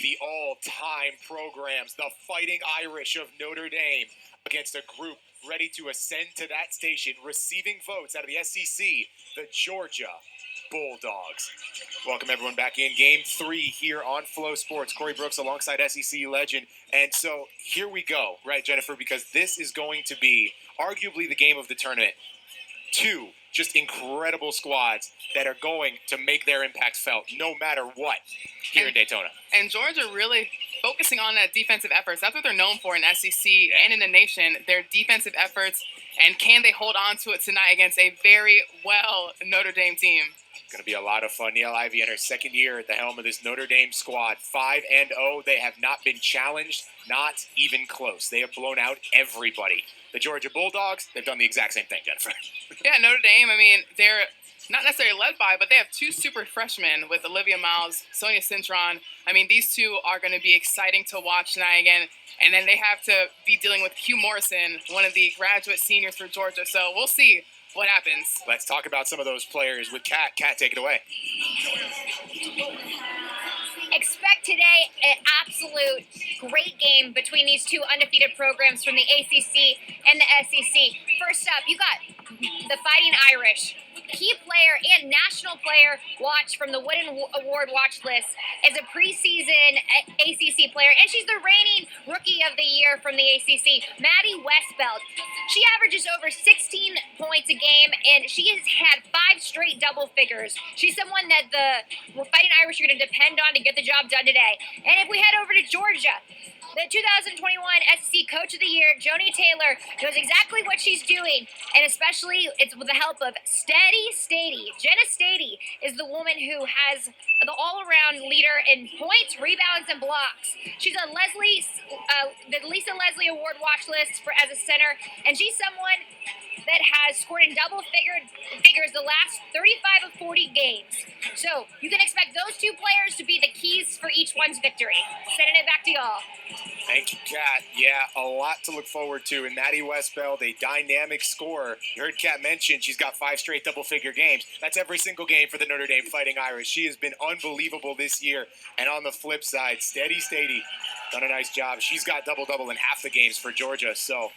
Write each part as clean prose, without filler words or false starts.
the all-time programs, the Fighting Irish of Notre Dame, against a group ready to ascend to that station, receiving votes out of the SEC, the Georgia Bulldogs. Welcome everyone back in Game 3 here on Flow Sports. Corey Brooks alongside SEC legend. And so here we go, right, Jennifer, because this is going to be arguably the game of the tournament. Two just incredible squads that are going to make their impact felt no matter what here in Daytona. And Georgia really focusing on that defensive efforts. That's what they're known for in SEC and in the nation, their defensive efforts. And can they hold on to it tonight against a very well Notre Dame team? Going to be a lot of fun. Niele Ivey in her second year at the helm of this Notre Dame squad. 5-0. They have not been challenged, not even close. They have blown out everybody. The Georgia Bulldogs, they've done the exact same thing, Jennifer. Yeah, Notre Dame, I mean, they're not necessarily led by, but they have two super freshmen with Olivia Miles, Sonia Cintron. I mean, these two are going to be exciting to watch tonight again. And then they have to be dealing with Q Morrison, one of the graduate seniors for Georgia. So we'll see what happens. Let's talk about some of those players with Kat. Kat, take it away. Expect today an absolute great game between these two undefeated programs from the ACC and the SEC. First up, you got the Fighting Irish. Key player and national player watch from the Wooden Award watch list is a preseason ACC player, and she's the reigning Rookie of the Year from the ACC, Maddie Westbeld. She averages over 16 points a game, and she has had 5 straight double figures. She's someone that the Fighting Irish are going to depend on to get the job done today. And if we head over to Georgia, the 2021 SEC Coach of the Year, Joni Taylor, knows exactly what she's doing, and especially it's with the help of Steady Stady. Jenna Stady is the woman who has the all-around leader in points, rebounds, and blocks. She's on the Lisa Leslie Award watch list as a center, and she's someone that has scored in double figures the last 35 of 40 games. So you can expect those two players to be the keys for each one's victory. Sending it back to y'all. Thank you, Kat. Yeah, a lot to look forward to. And Maddie Westbeld, a dynamic scorer. You heard Kat mention she's got 5 straight double-figure games. That's every single game for the Notre Dame Fighting Irish. She has been unbelievable this year. And on the flip side, Steady Stady done a nice job. She's got double-double in half the games for Georgia. So,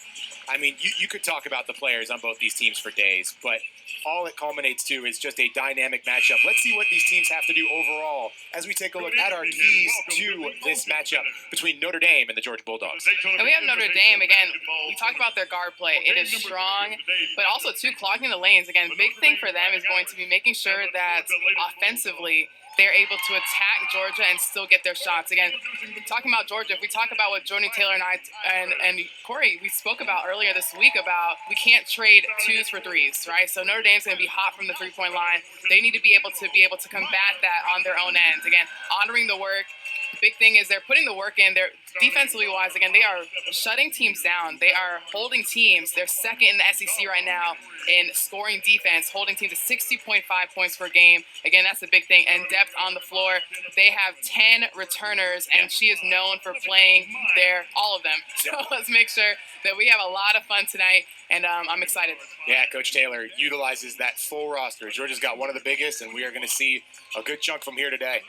I mean, you could talk about the players on both these teams for days, but all it culminates to is just a dynamic matchup. Let's see what these teams have to do overall as we take a look at our keys to this matchup between Notre Dame and the Georgia Bulldogs. And we have Notre Dame, again, you talk about their guard play. It is strong, but also, too, clogging the lanes. Again, the big thing for them is going to be making sure that offensively they're able to attack Georgia and still get their shots. Again, talking about Georgia, if we talk about what Joni Taylor and I and Corey, we spoke about earlier this week about we can't trade 2s for 3s, right? So Notre Dame's going to be hot from the three-point line. They need to be able to combat that on their own ends. Again, honoring the work. The big thing is they're putting the work in. They're defensively wise, again, they are shutting teams down. They are holding teams. They're second in the SEC right now in scoring defense, holding teams to 60.5 points per game. Again, that's a big thing. And depth on the floor. They have 10 returners, and she is known for playing all of them. So let's make sure that we have a lot of fun tonight, and I'm excited. Yeah, Coach Taylor utilizes that full roster. Georgia's got one of the biggest, and we are going to see a good chunk from here today.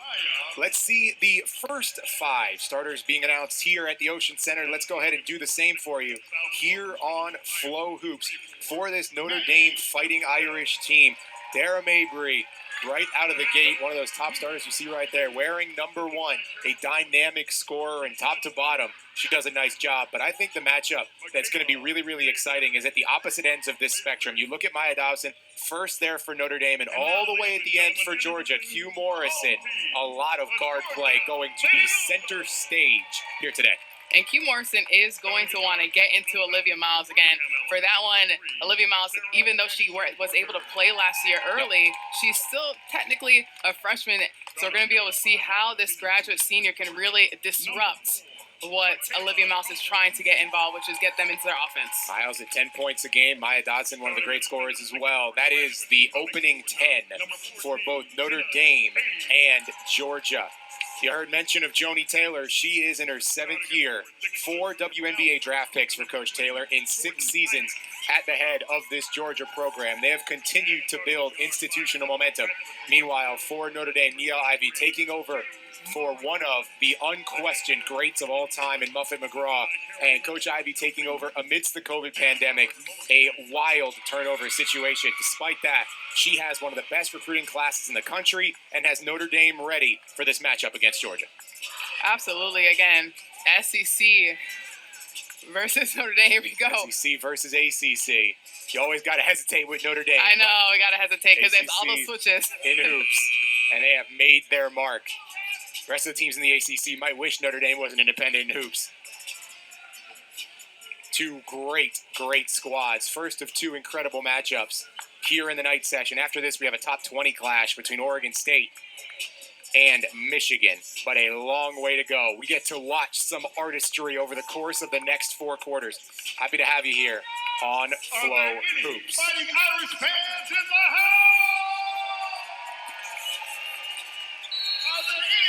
Let's see the first 5 starters being announced here at the Ocean Center. Let's go ahead and do the same for you here on Flow Hoops for this Notre Dame Fighting Irish team. Dara Mabry, right out of the gate, one of those top starters you see right there, wearing number 1, a dynamic scorer, and top to bottom, she does a nice job. But I think the matchup that's going to be really, really exciting is at the opposite ends of this spectrum. You look at Maya Dawson, first there for Notre Dame, and all the way at the end for Georgia, Q Morrison. A lot of guard play going to be center stage here today. And Q Morrison is going to want to get into Olivia Miles again. For that one, Olivia Miles, even though she was able to play last year early, she's still technically a freshman. So we're going to be able to see how this graduate senior can really disrupt what Olivia Miles is trying to get involved, which is get them into their offense. Miles at 10 points a game. Maya Dodson, one of the great scorers as well. That is the opening 10 for both Notre Dame and Georgia. You heard mention of Joni Taylor. She is in her 7th year. 4 WNBA draft picks for Coach Taylor in 6 seasons at the head of this Georgia program. They have continued to build institutional momentum. Meanwhile, for Notre Dame, Niele Ivey taking over for one of the unquestioned greats of all time in Muffet McGraw, and Coach Ivy taking over amidst the COVID pandemic, a wild turnover situation. Despite that, she has one of the best recruiting classes in the country and has Notre Dame ready for this matchup against Georgia. Absolutely. Again, SEC versus Notre Dame. Here we go. SEC versus ACC. You always got to hesitate with Notre Dame. I know. We got to hesitate because it's all those ACC switches. in hoops, and they have made their mark. The rest of the teams in the ACC might wish Notre Dame wasn't independent in hoops. Two great squads. First of two incredible matchups here in the night session. After this, we have a top 20 clash between Oregon State and Michigan, but a long way to go. We get to watch some artistry over the course of the next 4 quarters. Happy to have you here on Flow Hoops. Fighting Irish fans in the house!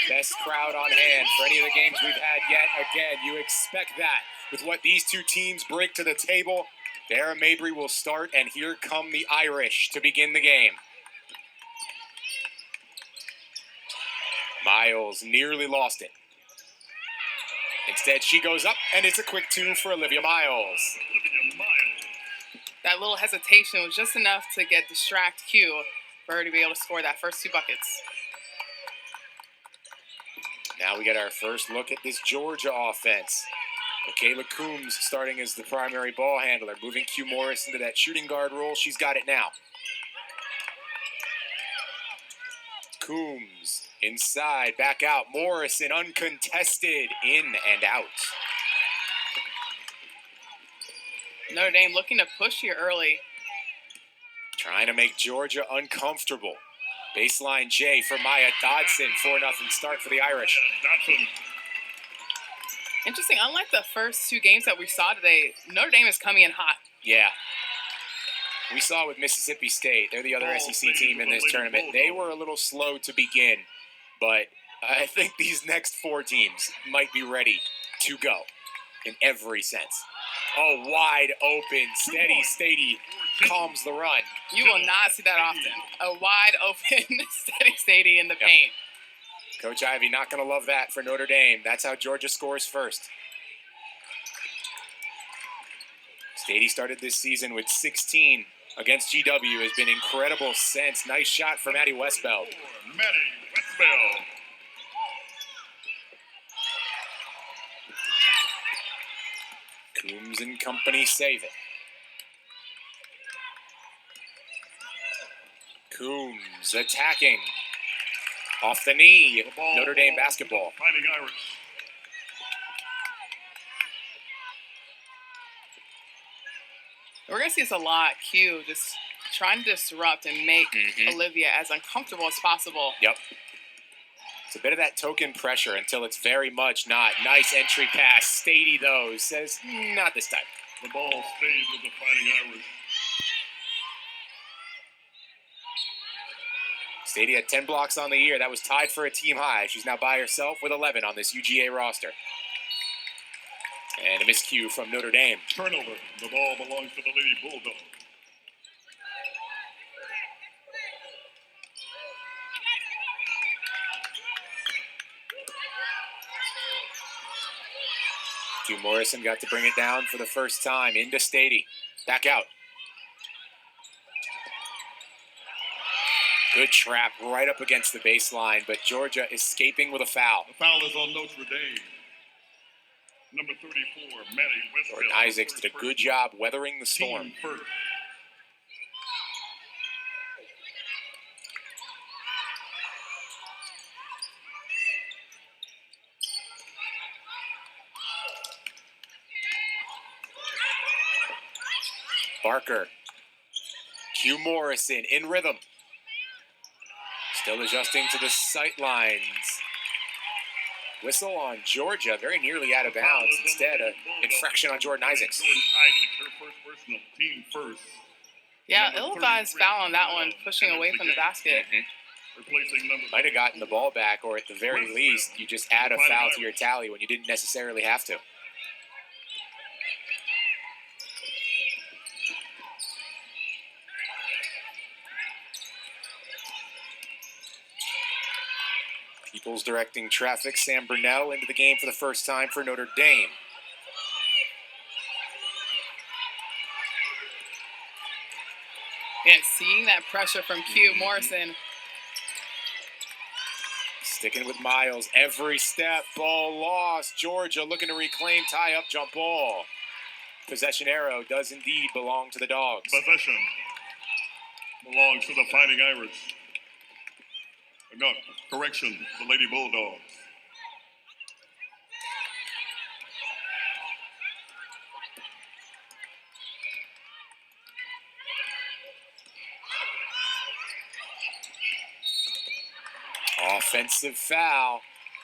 Best crowd on hand for any of the games we've had yet. Again, you expect that with what these two teams bring to the table. Dara Mabry will start, and here come the Irish to begin the game. Miles nearly lost it. Instead, she goes up, and it's a quick 2 for Olivia Miles. That little hesitation was just enough to distract Q for her to be able to score that first 2 buckets. Now we get our first look at this Georgia offense. Michaela Coombs starting as the primary ball handler, moving Q Morris into that shooting guard role. She's got it now. Coombs inside, back out. Morrison uncontested, in and out. Notre Dame looking to push here early. Trying to make Georgia uncomfortable. Baseline J for Maya Dodson, 4-0 start for the Irish. Interesting, unlike the first 2 games that we saw today, Notre Dame is coming in hot. Yeah. We saw it with Mississippi State. They're the other SEC team in this tournament. They were a little slow to begin, but I think these next 4 teams might be ready to go in every sense. Oh, wide open, steady, calms the run. You will not see that often. A wide open, steady in the paint. Coach Ivy not going to love that for Notre Dame. That's how Georgia scores first. Stady started this season with 16 against GW. Has been incredible since. Nice shot from Maddie Westbeld. Coombs and company save it. Coombs attacking. Off the knee. Notre Dame basketball. Fighting Irish. We're going to see this a lot. Q just trying to disrupt and make Olivia as uncomfortable as possible. Yep. It's a bit of that token pressure until it's very much not. Nice entry pass. Stady, though, says, not this time. The ball stays with the Fighting Irish. Stady had 10 blocks on the year. That was tied for a team high. She's now by herself with 11 on this UGA roster. And a miscue from Notre Dame. Turnover. The ball belongs to the Lady Bulldogs. Q Morrison got to bring it down for the first time into Stady. Back out. Good trap right up against the baseline, but Georgia escaping with a foul. The foul is on Notre Dame. Number 34, Maddie Westbeld. Jordan Isaacs did a good job weathering the storm. Team first. Barker. Q Morrison in rhythm. Still adjusting to the sight lines. Whistle on Georgia, very nearly out of bounds. Instead, an infraction on Jordan Isaacs. Jordan Isaacs, her first personal, team first. Yeah, ill-advised foul on that one, pushing away from the basket. Replacing number Might have gotten the ball back, or at the very least, you just add a foul to your tally when you didn't necessarily have to. Peoples directing traffic. Sam Burnell into the game for the first time for Notre Dame. And seeing that pressure from Q Morrison. Sticking with Miles every step. Ball lost. Georgia looking to reclaim tie-up jump ball. Possession arrow does indeed belong to the Dogs. Possession belongs to the Fighting Irish. No, correction, the Lady Bulldogs. Offensive foul.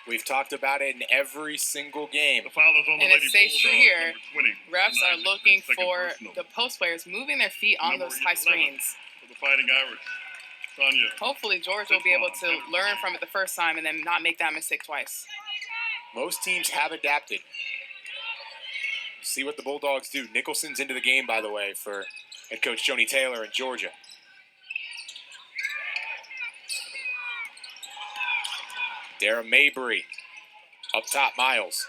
We've talked about it in every single game. The foul is on the And Lady it stays true Bulldogs, here. number 20. Refs are looking Second for personal. the post players moving their feet on Number those high 11 screens. For the Fighting Irish, Sonia. Hopefully George will be able to learn from it the first time and then not make that mistake twice. Most teams have adapted. See what the Bulldogs do. Nicholson's into the game, by the way, for head coach Joni Taylor in Georgia. Dara Mabry. Up top, Miles.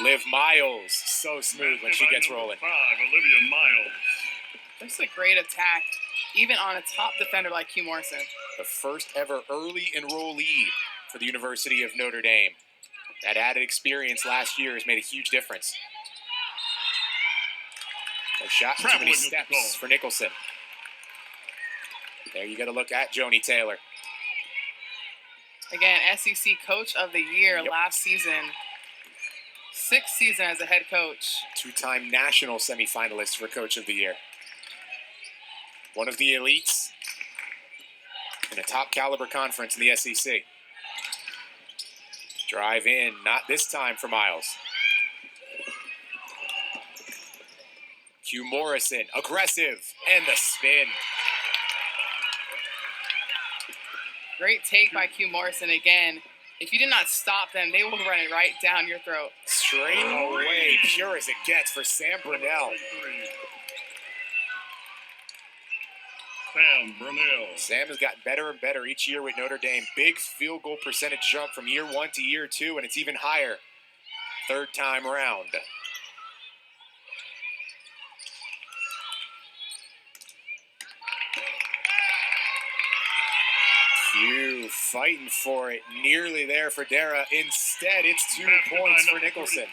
Liv Miles. So smooth when she gets rolling. 5, Olivia Miles. This is a great attack, even on a top defender like Q Morrison. The first ever early enrollee for the University of Notre Dame. That added experience last year has made a huge difference. No shot, too many Traveling with the steps goal. for Nicholson. There you got to look at Joni Taylor. Again, SEC Coach of the Year Yep. last season. 6th season as a head coach. Two-time national semifinalist for Coach of the Year. One of the elites in a top caliber conference in the SEC. Drive in, not this time for Miles. Q Morrison, aggressive, and the spin. Great take by Q Morrison again. If you did not stop them, they will run it right down your throat. Straight away, pure as it gets for Sam Burnell. 33. Sam Burnell. Sam has gotten better and better each year with Notre Dame. Big field goal percentage jump from year 1 to year 2, and it's even higher third time around. Q fighting for it, nearly there for Dara. Instead, it's 2 Passed by points for number Nicholson.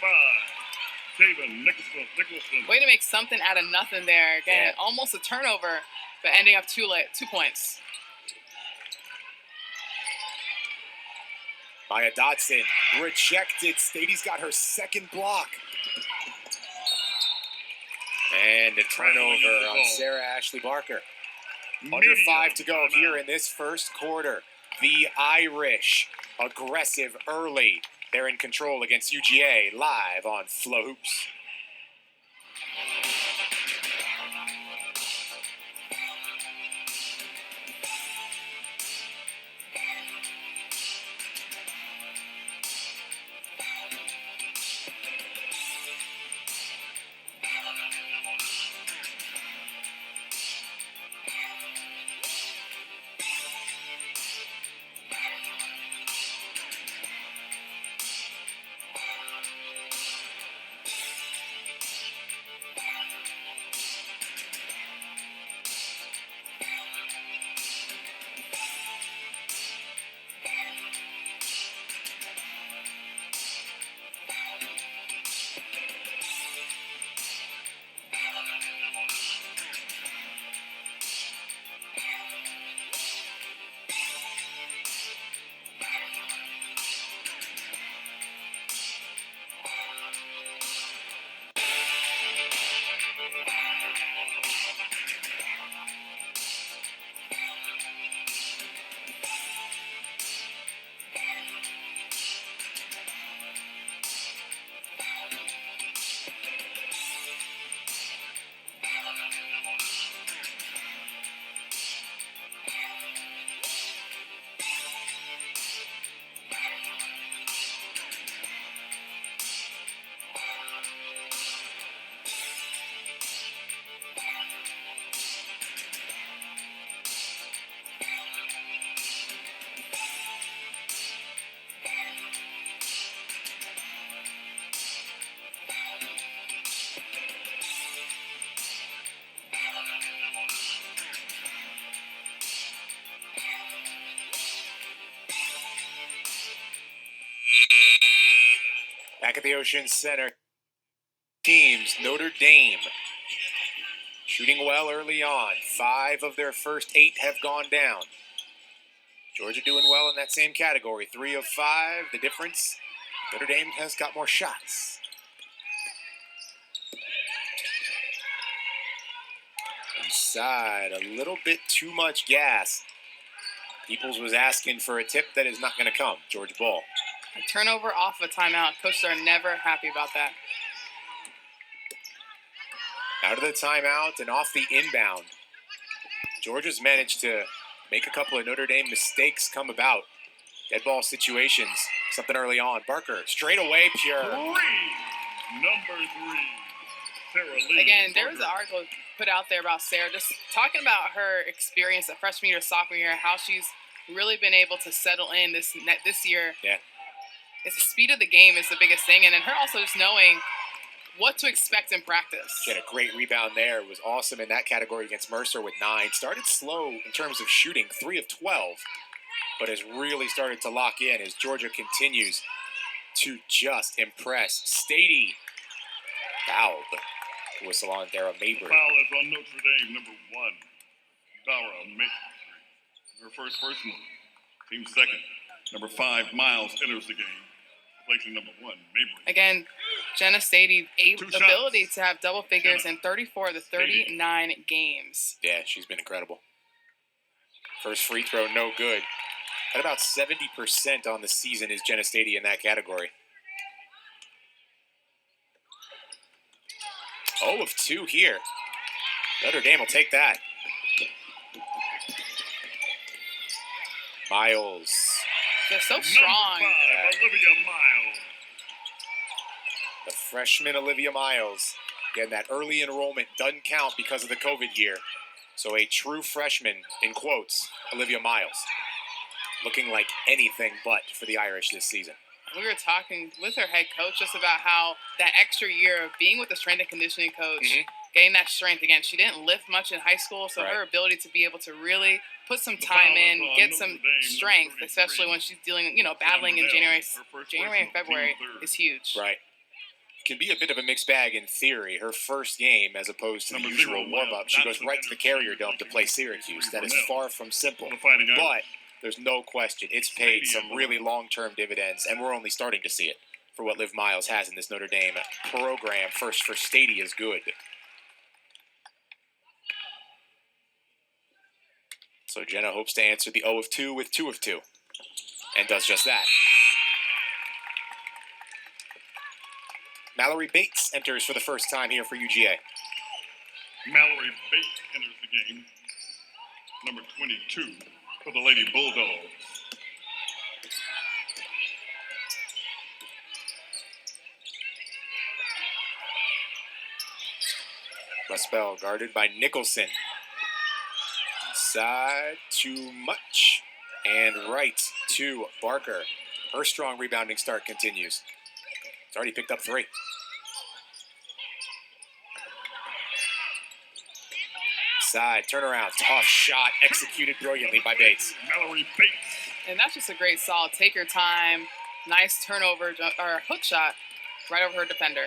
35, Taven Nicholson. Way to make something out of nothing there. Again, Yeah. almost a turnover, but ending up too late. 2 points. Maya Dodson rejected. Stady's got her second block. And a turnover on Sarah Ashley Barker. Under 5 to go here in this first quarter. The Irish, aggressive early. They're in control against UGA, live on Flow Hoops. Back at the Ocean Center, teams, Notre Dame shooting well early on. 5 of their first 8 have gone down. Georgia doing well in that same category. 3 of 5. The difference, Notre Dame has got more shots. Inside, a little bit too much gas. Peoples was asking for a tip that is not going to come. Georgia ball. A turnover off of a timeout. Coaches are never happy about that. Out of the timeout and off the inbound. Georgia's managed to make a couple of Notre Dame mistakes come about. Dead ball situations, something early on. Barker, straight away, pure. Number 3, Sarah Lee. Again, there was an article put out there about Sarah, just talking about her experience at freshman year, sophomore year, how she's really been able to settle in this year. Yeah. It's the speed of the game is the biggest thing, and then her also just knowing what to expect in practice. She had a great rebound there. Was awesome in that category against Mercer with 9. Started slow in terms of shooting, 3 of 12, but has really started to lock in as Georgia continues to just impress. Stady fouled. Whistle on Dara Mabry. Foul is on Notre Dame, number 1, Dara Mabry. Her first personal, team second. Number 5, Miles enters the game, replacing number 1, Mabry. Again, Jenna Stady's Two ability shots. to have double figures in 34 of the 39 games. Yeah, she's been incredible. First free throw, no good. At about 70% on the season is Jenna Stady in that category. 0 of 2 here. Notre Dame will take that. Miles. They're so strong. Number 5, Olivia Miles. The freshman Olivia Miles. Again, that early enrollment doesn't count because of the COVID year. So a true freshman, in quotes, Olivia Miles. Looking like anything but for the Irish this season. We were talking with her head coach just about how that extra year of being with the strength and conditioning coach, getting that strength again. She didn't lift much in high school, so her ability to be able to really put some time in, get some strength, especially when she's dealing, battling in January and February, is huge. Right. Can be a bit of a mixed bag in theory. Her first game, as opposed to the usual warm-up, she goes right to the Carrier Dome to play Syracuse. That is far from simple. But there's no question it's paid some really long-term dividends, and we're only starting to see it for what Liv Miles has in this Notre Dame program. First for Stady is good. So Jenna hopes to answer the 0 of 2 with 2 of 2, and does just that. Mallory Bates enters for the first time here for UGA. Mallory Bates enters the game, number 22 for the Lady Bulldogs. Ruspel guarded by Nicholson. Inside, too much. And right to Barker. Her strong rebounding start continues. It's already picked up 3. Side, turnaround, tough shot, executed brilliantly by Bates. Mallory Bates. And that's just a great solid. Take her time. Nice turnover or hook shot right over her defender.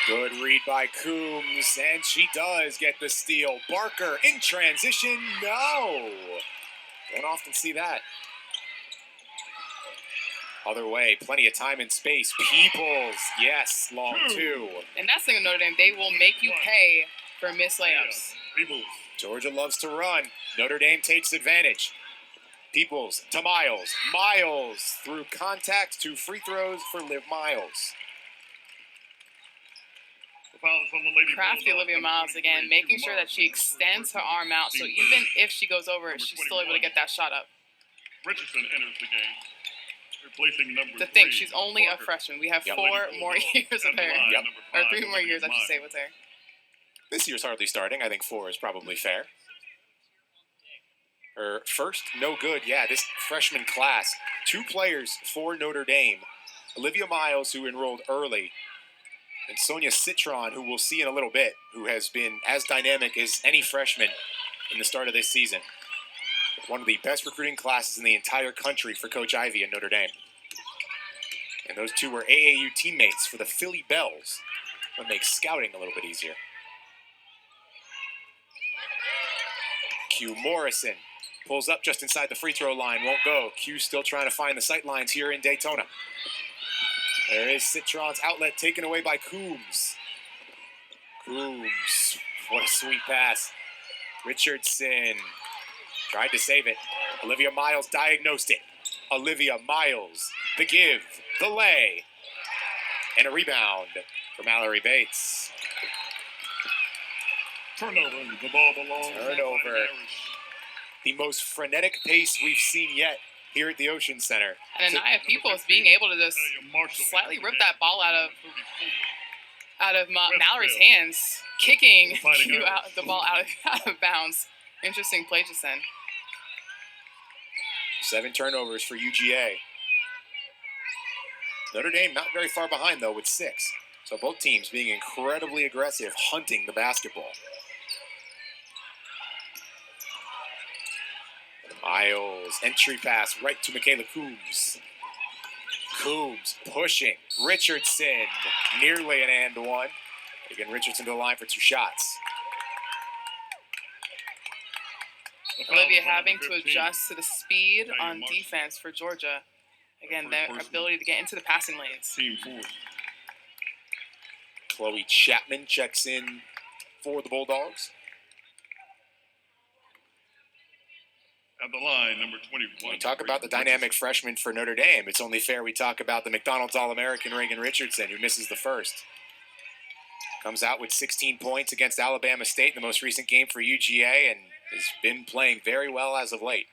Good read by Coombs, and she does get the steal. Barker in transition, no. Don't often see that. Other way, plenty of time and space. Peoples, yes, long 2. And that's the thing with Notre Dame. They will make you pay for missed layups. Peoples. Georgia loves to run. Notre Dame takes advantage. Peoples to Miles. Miles through contact to free throws for Liv Miles. Crafty Olivia Miles again, making sure that she extends her arm out, so even if she goes over it, she's still able to get that shot up. Richardson enters the game, replacing number 3. To think she's only a freshman. We have 4 more years of her. Or 3 more years, I should say, with her. This year's hardly starting. I think 4 is probably fair. Her first, no good. Yeah, this freshman class. 2 players for Notre Dame. Olivia Miles, who enrolled early, and Sonia Citron, who we'll see in a little bit, who has been as dynamic as any freshman in the start of this season. One of the best recruiting classes in the entire country for Coach Ivey and Notre Dame. And those two were AAU teammates for the Philly Bells. That makes scouting a little bit easier. Q Morrison pulls up just inside the free throw line, won't go. Q still trying to find the sight lines here in Daytona. There is Citron's outlet taken away by Coombs. Coombs, what a sweet pass. Richardson tried to save it. Olivia Miles diagnosed it. Olivia Miles, the give, the lay, and a rebound for Mallory Bates. Turnover. The ball belongs. Turnover. The most frenetic pace we've seen yet here at the Ocean Center. And Anaya Peoples being able to just slightly rip that ball out of Mallory's hands, kicking the ball out of bounds. Interesting play just then. 7 turnovers for UGA. Notre Dame not very far behind, though, with 6. So both teams being incredibly aggressive, hunting the basketball. Miles, entry pass right to Michaela Coombs. Coombs pushing. Richardson, nearly an and one. Again, Richardson to the line for 2 shots. Olivia having to adjust to the speed on defense for Georgia. Again, their ability to get into the passing lanes. Team 4. Chloe Chapman checks in for the Bulldogs. At the line, number 21. When we talk about the dynamic freshman for Notre Dame, it's only fair we talk about the McDonald's All-American Reagan Richardson, who misses the first. Comes out with 16 points against Alabama State in the most recent game for UGA and has been playing very well as of late.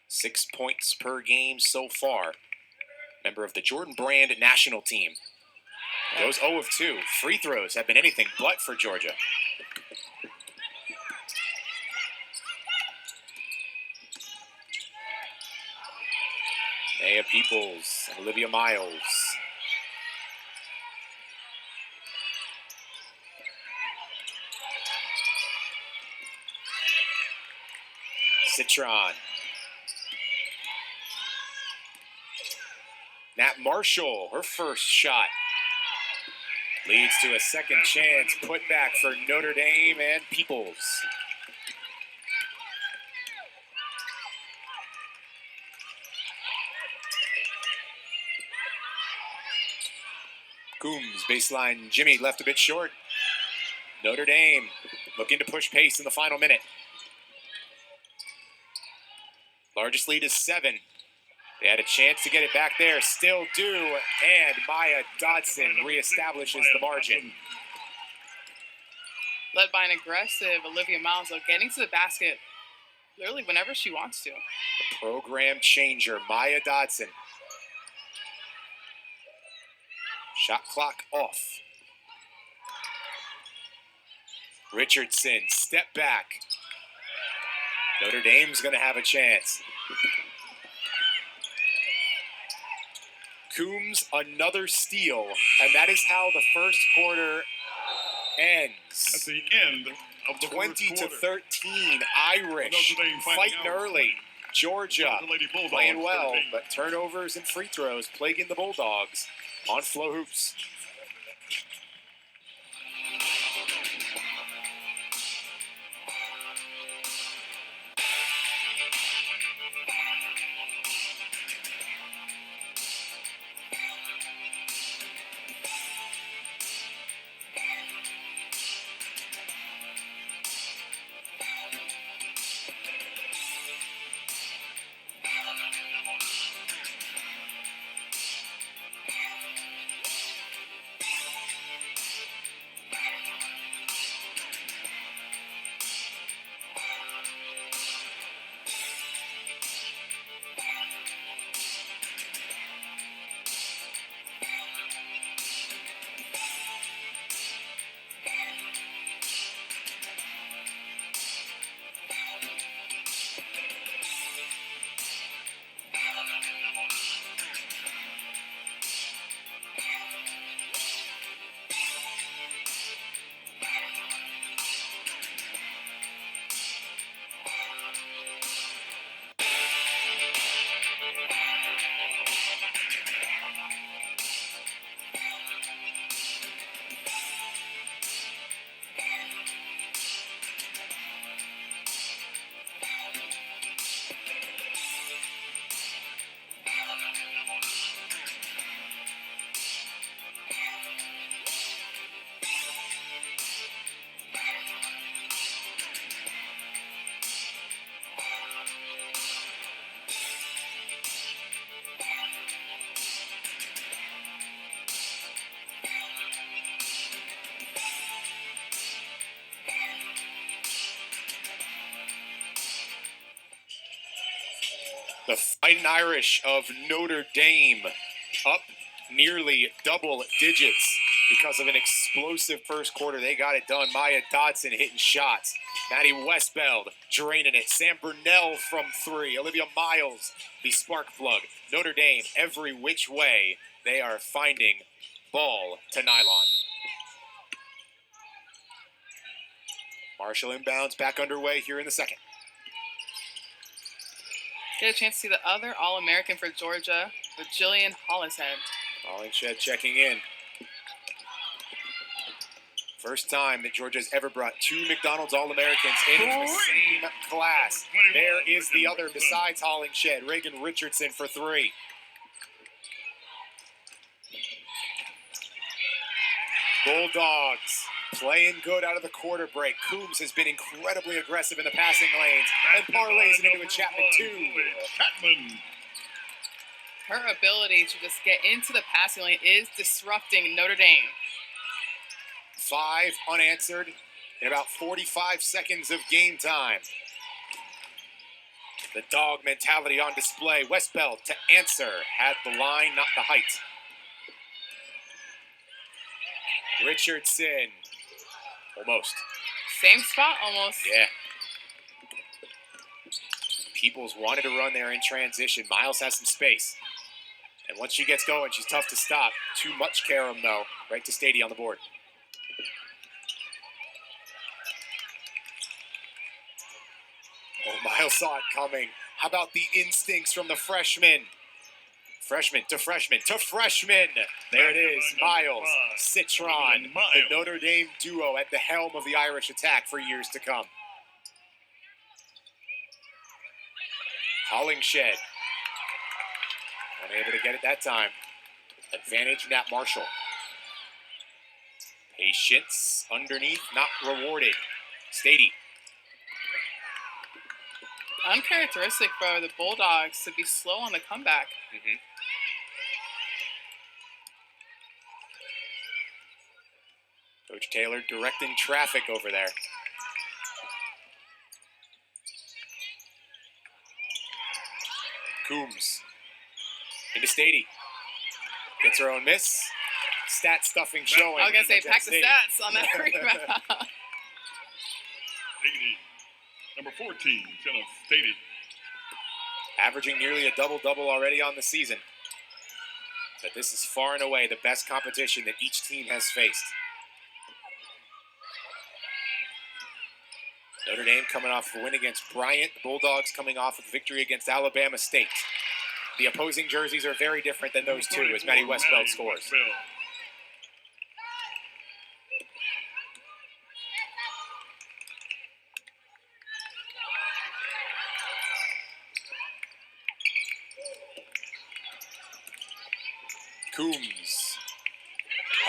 6 points per game so far. Member of the Jordan Brand national team. Goes 0 of 2. Free throws have been anything but for Georgia. Naya Peoples and Olivia Miles. Citron. Nat Marshall, her first shot. Leads to a second chance put back for Notre Dame and Peoples. Coombs, baseline, Jimmy left a bit short. Notre Dame looking to push pace in the final minute. Largest lead is 7. They had a chance to get it back there, still do, and Maya Dodson reestablishes the margin. Led by an aggressive Olivia Miles, though, getting to the basket literally whenever she wants to. The program changer, Maya Dodson. Shot clock off. Richardson, step back. Notre Dame's going to have a chance. Coombs, another steal, and that is how the first quarter ends. At the end of the 20 first to quarter. 13, Irish fighting early. Georgia playing well, but turnovers and free throws plaguing the Bulldogs on Flow Hoops. The Fighting Irish of Notre Dame up nearly double digits because of an explosive first quarter. They got it done. Maya Dodson hitting shots. Maddie Westbeld draining it. Sam Burnell from three. Olivia Miles, the spark plug. Notre Dame, every which way, they are finding ball to nylon. Marshall inbounds, back underway here in the second. Get a chance to see the other All-American for Georgia, with Jillian Hollishead. Hollingshed checking in. First time that Georgia's ever brought two McDonald's All-Americans in the same class. There is the other besides Hollingshed, Reagan Richardson for three. Bulldogs playing good out of the quarter break. Coombs has been incredibly aggressive in the passing lanes and parlays it into a Chapman two. Chapman. Her ability to just get into the passing lane is disrupting Notre Dame. 5 unanswered in about 45 seconds of game time. The dog mentality on display. Westbeld to answer. Had the line, not the height. Richardson. Almost. Same spot almost. Yeah. Peoples wanted to run there in transition. Miles has some space. And once she gets going, she's tough to stop. Too much carom, though. Right to Stady on the board. Oh, Miles saw it coming. How about the instincts from the freshman? Freshman to freshman to freshman. There it is. Miles, Citron, the Notre Dame duo at the helm of the Irish attack for years to come. Hollingshed. Unable to get it that time. Advantage, Nat Marshall. Patience underneath, not rewarded. Stady. Uncharacteristic for the Bulldogs to be slow on the comeback. Coach Taylor directing traffic over there. Coombs into Stady. Gets her own miss. Stat stuffing showing. I was going to say, pack the stats on that rebound. 80. Number 14, Jenna Stady. Averaging nearly a double-double already on the season. But this is far and away the best competition that each team has faced. Notre Dame coming off a win against Bryant. The Bulldogs coming off a victory against Alabama State. The opposing jerseys are very different than those two as Maddie Westbeld scores. Coombs.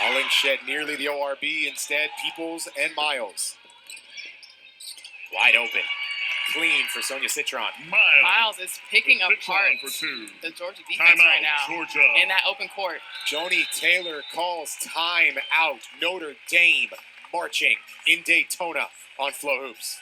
Hollingshed nearly the ORB. Instead, Peoples and Miles. Wide open. Clean for Sonia Citron. Miles is picking apart the Georgia defense right now in that open court. Joni Taylor calls time out. Notre Dame marching in Daytona on Flow Hoops.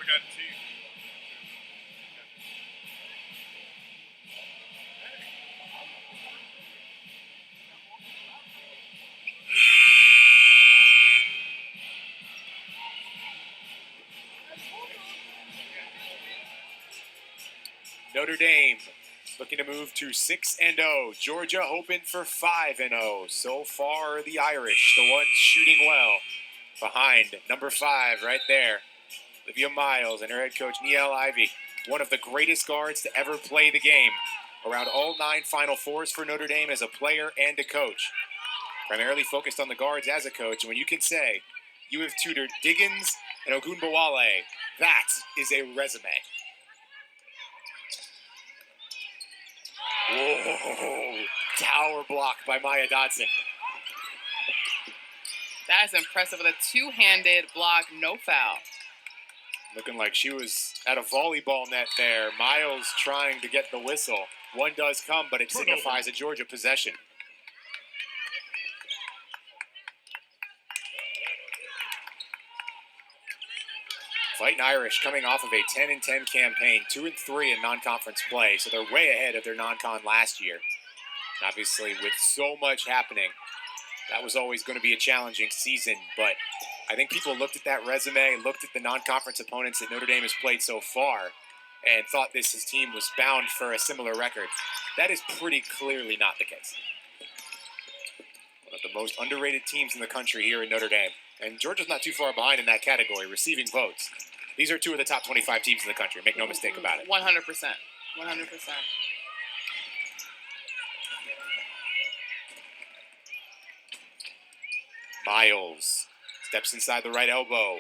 forgot team. Notre Dame looking to move to 6-0. Georgia hoping for 5-0. So far, the Irish, the ones shooting well. Behind number 5 right there, Olivia Miles and her head coach, Niele Ivey, one of the greatest guards to ever play the game. Around all 9 Final Fours for Notre Dame as a player and a coach. Primarily focused on the guards as a coach. And when you can say you have tutored Diggins and Ogunbowale, that is a resume. Whoa, tower block by Maya Dodson. That is impressive with a two-handed block, no foul. Looking like she was at a volleyball net there. Miles trying to get the whistle. One does come, but it signifies a Georgia possession. Fighting Irish coming off of a 10-10 campaign, 2-3 in non-conference play, so they're way ahead of their non-con last year. Obviously, with so much happening, that was always going to be a challenging season, but I think people looked at that resume, looked at the non-conference opponents that Notre Dame has played so far, and thought this team was bound for a similar record. That is pretty clearly not the case. One of the most underrated teams in the country here in Notre Dame. And Georgia's not too far behind in that category, receiving votes. These are 2 of the top 25 teams in the country. Make no mistake about it. 100%. 100%. Miles steps inside the right elbow.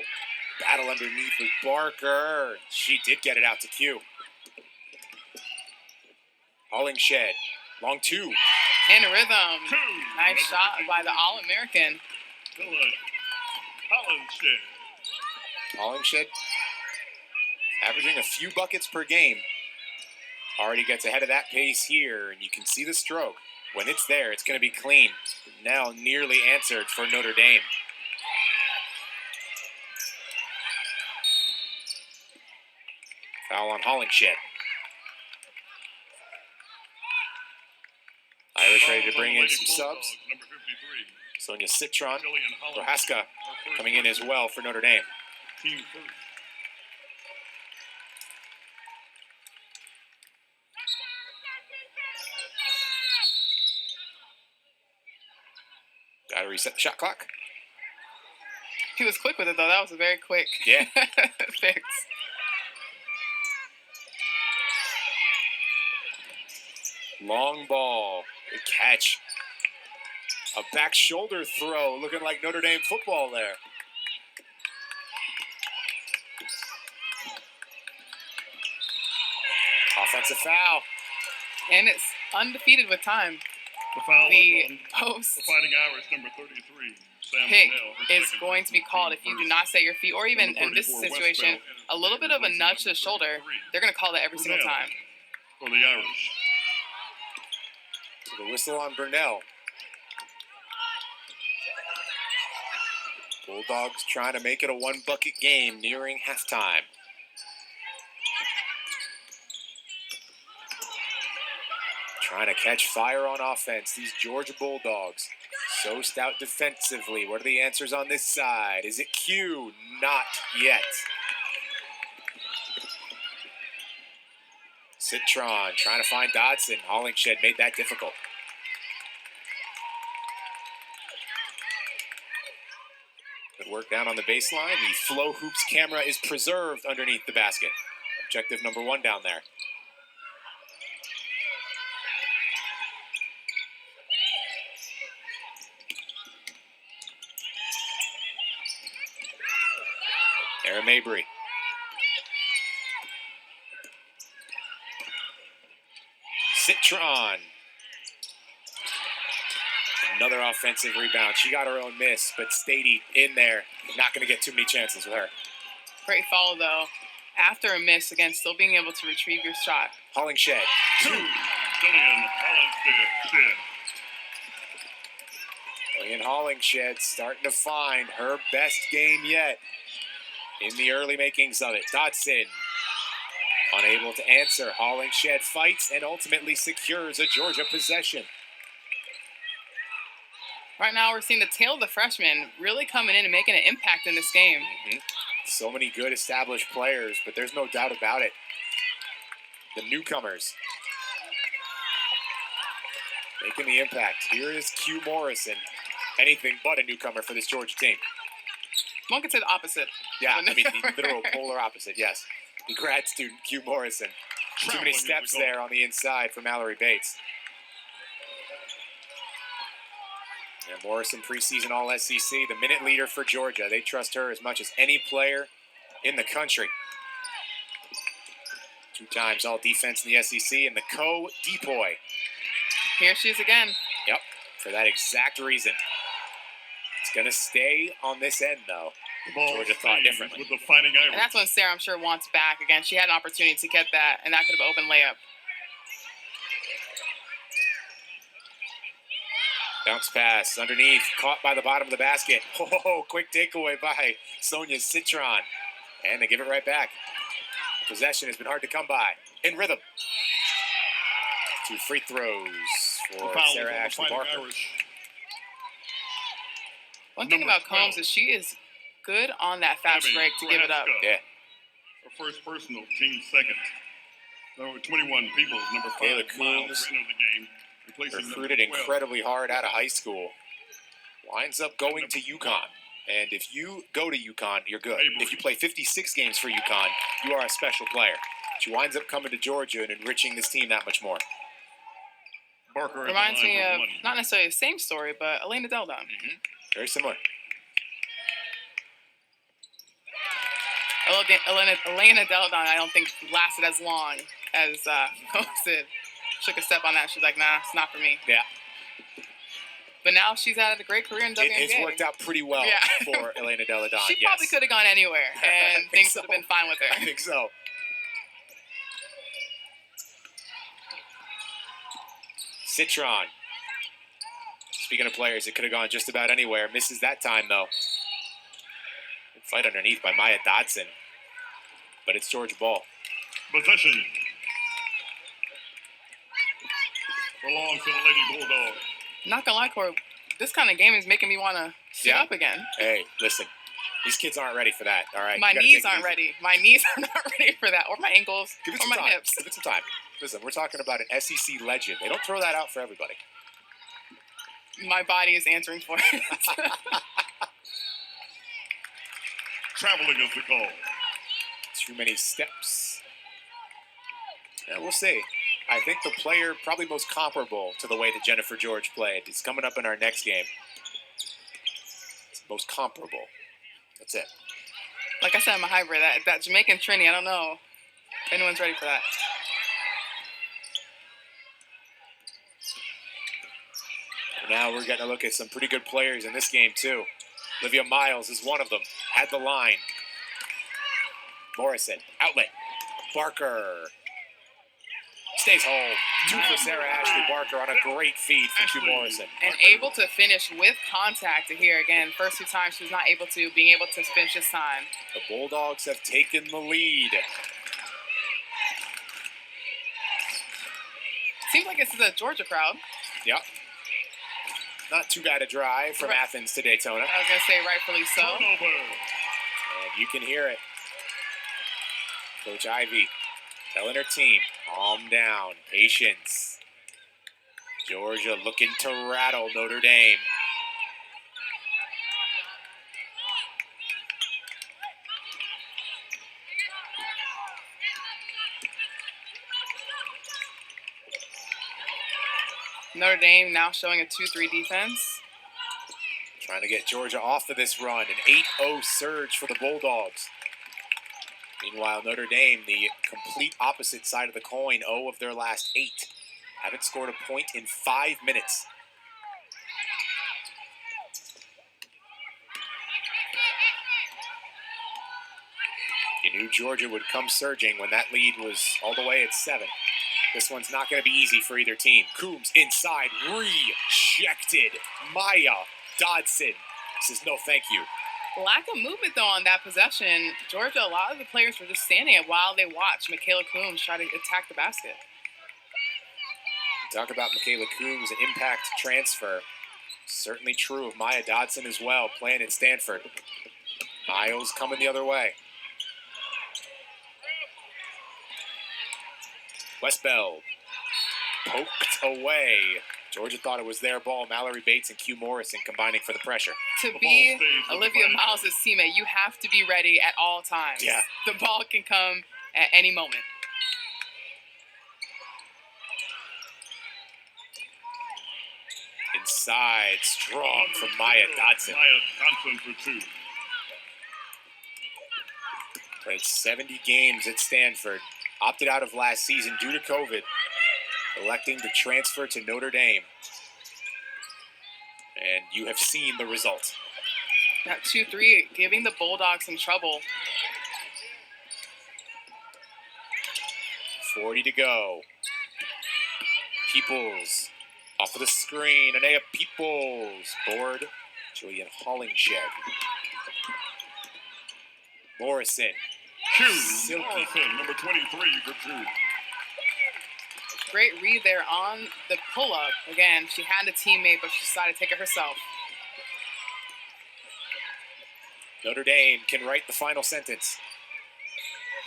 Battle underneath with Barker. She did get it out to Q. Hollingshed, long 2. In rhythm. Nice shot by the All-American. Hollingshed averaging a few buckets per game. Already gets ahead of that pace here, and you can see the stroke. When it's there, it's going to be clean. Now nearly answered for Notre Dame. Foul on Hollingshed. Irish ready to bring in some subs. Sonia Citron, Prohaska coming in as well for Notre Dame. Team first. Got to reset the shot clock. He was quick with it, though. That was a very quick fix. Long ball. Good catch. A back shoulder throw, looking like Notre Dame football there. Offensive foul. And it's undefeated with time. The foul The on post the Fighting Irish, number 33. Sam pick Burnell, her is second going to be called if you do not set your feet, or even Number in this 34, situation, Westbell, a little bit of a nudge to the shoulder. They're going to call that every single Burnell. time. For the Irish. So the whistle on Burnell. Bulldogs trying to make it a 1-bucket game nearing halftime. Trying to catch fire on offense, these Georgia Bulldogs. So stout defensively. What are the answers on this side? Is it Q? Not yet. Citron trying to find Dodson. Hollingshed made that difficult. Good work down on the baseline. The Flow Hoops camera is preserved underneath the basket. Objective number 1 down there. Aaron Mabry. Citron. Another offensive rebound. She got her own miss, but Stady in there. Not going to get too many chances with her. Great follow, though. After a miss, again, still being able to retrieve your shot. Hollingshed. 2. Jillian Hollingshed. Lillian Hollingshed starting to find her best game yet. in the early makings of it. Dodson unable to answer. Hollingshed fights and ultimately secures a Georgia possession. Right now, we're seeing the tail of the freshman really coming in and making an impact in this game. So many good established players, but there's no doubt about it. The newcomers making the impact. Here is Q Morrison. Anything but a newcomer for this Georgia team. One could say the opposite. Yeah, I mean, the literal polar opposite, yes. The grad student, Q Morrison. Too many steps there on the inside for Mallory Bates. And Morrison, preseason All-SEC, the minute leader for Georgia. They trust her as much as any player in the country. 2 times All-Defense in the SEC, and the co-depoy. Here she is again. Yep, for that exact reason. It's going to stay on this end, though. Georgia thought differently. With the Fighting Irish. And that's when Sarah, I'm sure, wants back. Again, she had an opportunity to get that, and that could have opened layup. Bounce pass underneath, caught by the bottom of the basket. Oh, quick takeaway by Sonia Citron. And they give it right back. Possession has been hard to come by. In rhythm. 2 free throws for Sarah Ashley Barker. One thing about Combs is she is good on that fast break to give it up. Yeah. Her first personal, team second. Number 21, Peoples, number 5, Kayla Miles, Coombs, enter the game. recruited incredibly hard out of high school. Winds up going to UConn. And if you go to UConn, you're good. If you play 56 games for UConn, you are a special player. She winds up coming to Georgia and enriching this team that much more. Barker Reminds me of, not necessarily the same story, but Elena Deldon. Very similar. Elena Deldon, I don't think lasted as long as Combs did. Took a step on that. She's like, nah, it's not for me. Yeah. But now she's had a great career in WNBA. It's worked out pretty well for Elena Deldon. She probably could have gone anywhere, and things would have been fine with her. I think so. Citron. Speaking of players, it could have gone just about anywhere. Misses that time, though. Good fight underneath by Maya Dodson. But it's Georgia ball. Possession. Belongs to the Lady Bulldog. Not gonna lie, Corey, this kind of game is making me want to sit up again. Hey, listen. These kids aren't ready for that, all right? My knees aren't ready. My knees are not ready for that. Or my ankles. Give it or some my time. hips. Give it some time. Listen, we're talking about an SEC legend. They don't throw that out for everybody. My body is answering for it. Traveling is the call. Too many steps. Yeah, we'll see. I think the player probably most comparable to the way that Jennifer George played is coming up in our next game. It's most comparable. That's it. Like I said, I'm a hybrid. That Jamaican Trini, I don't know if anyone's ready for that. Now we're getting a look at some pretty good players in this game, too. Olivia Miles is one of them. Had the line. Morrison, outlet. Barker stays home. 2 for Sarah Ashley Barker on a great feed from Q Morrison. And able to finish with contact here again. First 2 times she was not able to, being able to finish this time. The Bulldogs have taken the lead. Seems like this is a Georgia crowd. Yep. Not too bad a drive from Athens to Daytona. I was going to say rightfully so. And you can hear it. Coach Ivy telling her team, calm down, patience. Georgia looking to rattle Notre Dame. Notre Dame now showing a 2-3 defense. Trying to get Georgia off of this run. An 8-0 surge for the Bulldogs. Meanwhile, Notre Dame, the complete opposite side of the coin, 0 of their last 8. Haven't scored a point in 5 minutes. You knew Georgia would come surging when that lead was all the way at 7. This one's not going to be easy for either team. Coombs inside, rejected. Maya Dodson says no thank you. Lack of movement, though, on that possession. Georgia, a lot of the players were just standing it while they watched Michaela Coombs try to attack the basket. Talk about Michaela Coombs, an impact transfer. Certainly true of Maya Dodson as well, playing at Stanford. Miles coming the other way. Westbeld poked away. Georgia thought it was their ball. Mallory Bates and Q Morrison combining for the pressure. To be Olivia Miles' teammate, you have to be ready at all times. Yeah. The ball can come at any moment. Inside, strong from Maya Dodson. Maya Dodson for 2. Played 70 games at Stanford. Opted out of last season due to COVID. Electing to transfer to Notre Dame. And you have seen the result. That 2-3, giving the Bulldogs some trouble. 40 to go. Peoples off of the screen. Anea Peoples. Board. Julian Hollingshed. Morrison. Q Morrison, number 23 for 2. Great read there on the pull-up. Again, she had a teammate, but she decided to take it herself. Notre Dame can write the final sentence.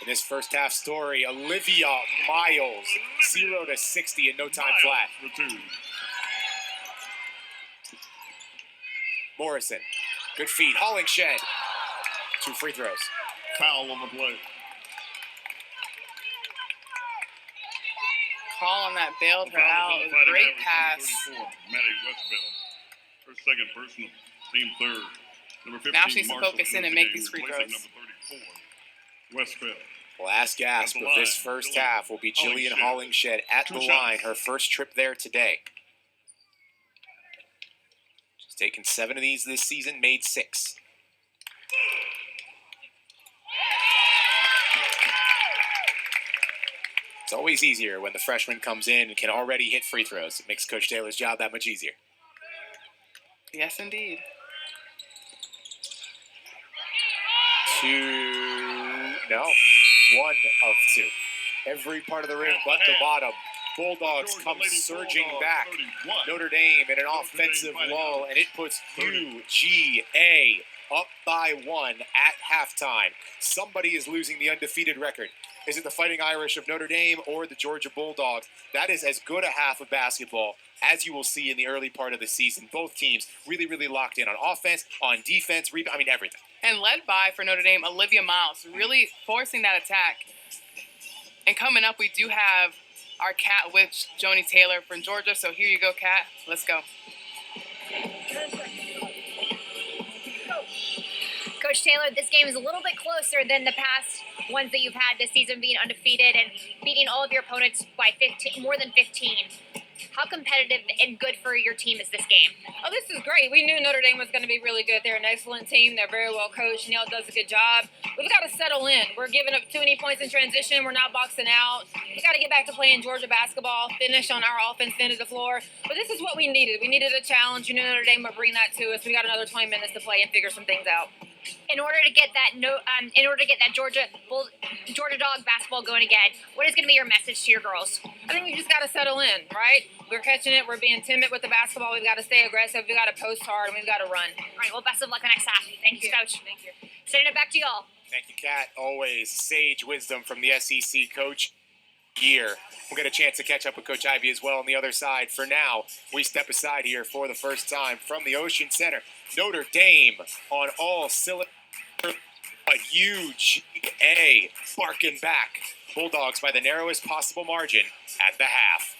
In this first half story, Olivia Miles, 0 to 60 in no time flat. For 2. Morrison, good feed. Hollingshed, 2 free throws. Foul on the play. Call on that bailed her Foul out. on the fighting Great Irish, pass. number 34, Maddie Westbeld. Her second personal, team third. Number 15, Now she needs to Marshall focus in and Smith make again, these free replacing throws. Number 34, Westbeld. Last gasp of this first half will be Jillian Hollingshed at the line, her first trip there today. She's taken 7 of these this season, made 6. It's always easier when the freshman comes in and can already hit free throws. It makes Coach Taylor's job that much easier. Yes, indeed. 2, no, 1 of 2. Every part of the rim but the bottom. Bulldogs come surging back. Notre Dame in an offensive lull, and it puts UGA up by 1 at halftime. Somebody is losing the undefeated record. Is it the Fighting Irish of Notre Dame or the Georgia Bulldogs? That is as good a half of basketball as you will see in the early part of the season. Both teams really, really locked in on offense, on defense, everything. And led by, for Notre Dame, Olivia Miles, really forcing that attack. And coming up, we do have our Cat Witch, Joni Taylor from Georgia. So here you go, Cat. Let's go. Coach Taylor, this game is a little bit closer than the past ones that you've had this season, being undefeated and beating all of your opponents by 15, more than 15. How competitive and good for your team is this game? Oh, this is great. We knew Notre Dame was going to be really good. They're an excellent team. They're very well coached. Neil does a good job. We've got to settle in. We're giving up too many points in transition. We're not boxing out. We've got to get back to playing Georgia basketball, finish on our offense, end of the floor. But this is what we needed. We needed a challenge. You knew Notre Dame would bring that to us. We got another 20 minutes to play and figure some things out. In order to get that Georgia Dog basketball going again, what is going to be your message to your girls? I think we just got to settle in, right? We're catching it. We're being timid with the basketball. We've got to stay aggressive. We've got to post hard, and we've got to run. All right, well, best of luck the next half. Thank you, Coach. Thank you. Sending it back to y'all. Thank you, Kat. Always sage wisdom from the SEC coach here. We'll get a chance to catch up with Coach Ivey as well on the other side. For now, we step aside here for the first time from the Ocean Center. Notre Dame on all cylinders. A UGA barking back. Bulldogs by the narrowest possible margin at the half.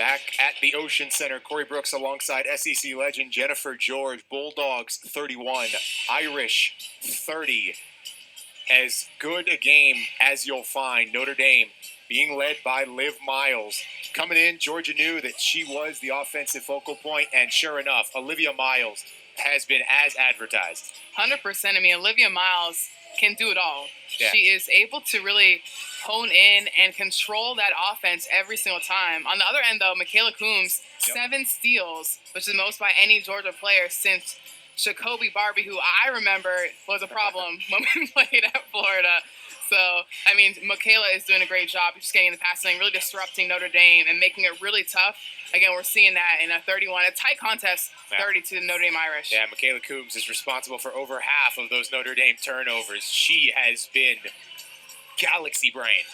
Back at the Ocean Center, Corey Brooks alongside SEC legend Jennifer George. Bulldogs 31, Irish 30. As good a game as you'll find. Notre Dame being led by Liv Miles. Coming in, Georgia knew that she was the offensive focal point, and sure enough, Olivia Miles has been as advertised. 100%. I mean, Olivia Miles can do it all. Yeah. She is able to really hone in and control that offense every single time. On the other end, though, Michaela Coombs, 7 steals, which is the most by any Georgia player since Jacoby Barbie, who I remember was a problem when we played at Florida. So, I mean, Michaela is doing a great job just getting the passing, really disrupting Notre Dame and making it really tough. Again, we're seeing that in a 31, a tight contest, 30 to the Notre Dame Irish. Yeah, Michaela Coombs is responsible for over half of those Notre Dame turnovers. She has been galaxy brain,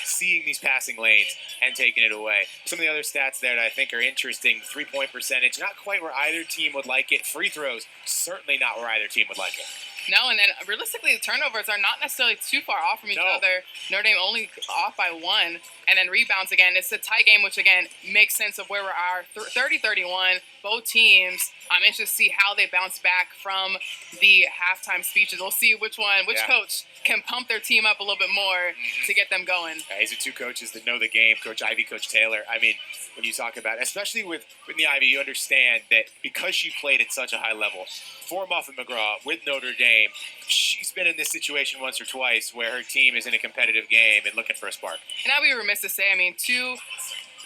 seeing these passing lanes and taking it away. Some of the other stats there that I think are interesting: 3-point percentage, not quite where either team would like it. Free throws, certainly not where either team would like it. No, and then realistically, the turnovers are not necessarily too far off from each other. Notre Dame only off by 1. And then rebounds, again, it's a tight game, which, again, makes sense of where we are. 30-31, both teams. I'm interested to see how they bounce back from the halftime speeches. We'll see which coach can pump their team up a little bit more to get them going. These are two coaches that know the game, Coach Ivy, Coach Taylor. I mean, when you talk about, especially with Whitney Ivy, you understand that because she played at such a high level, for Muffin McGraw with Notre Dame, she's been in this situation once or twice where her team is in a competitive game and looking for a spark. And I'd be remiss to say, I mean, 2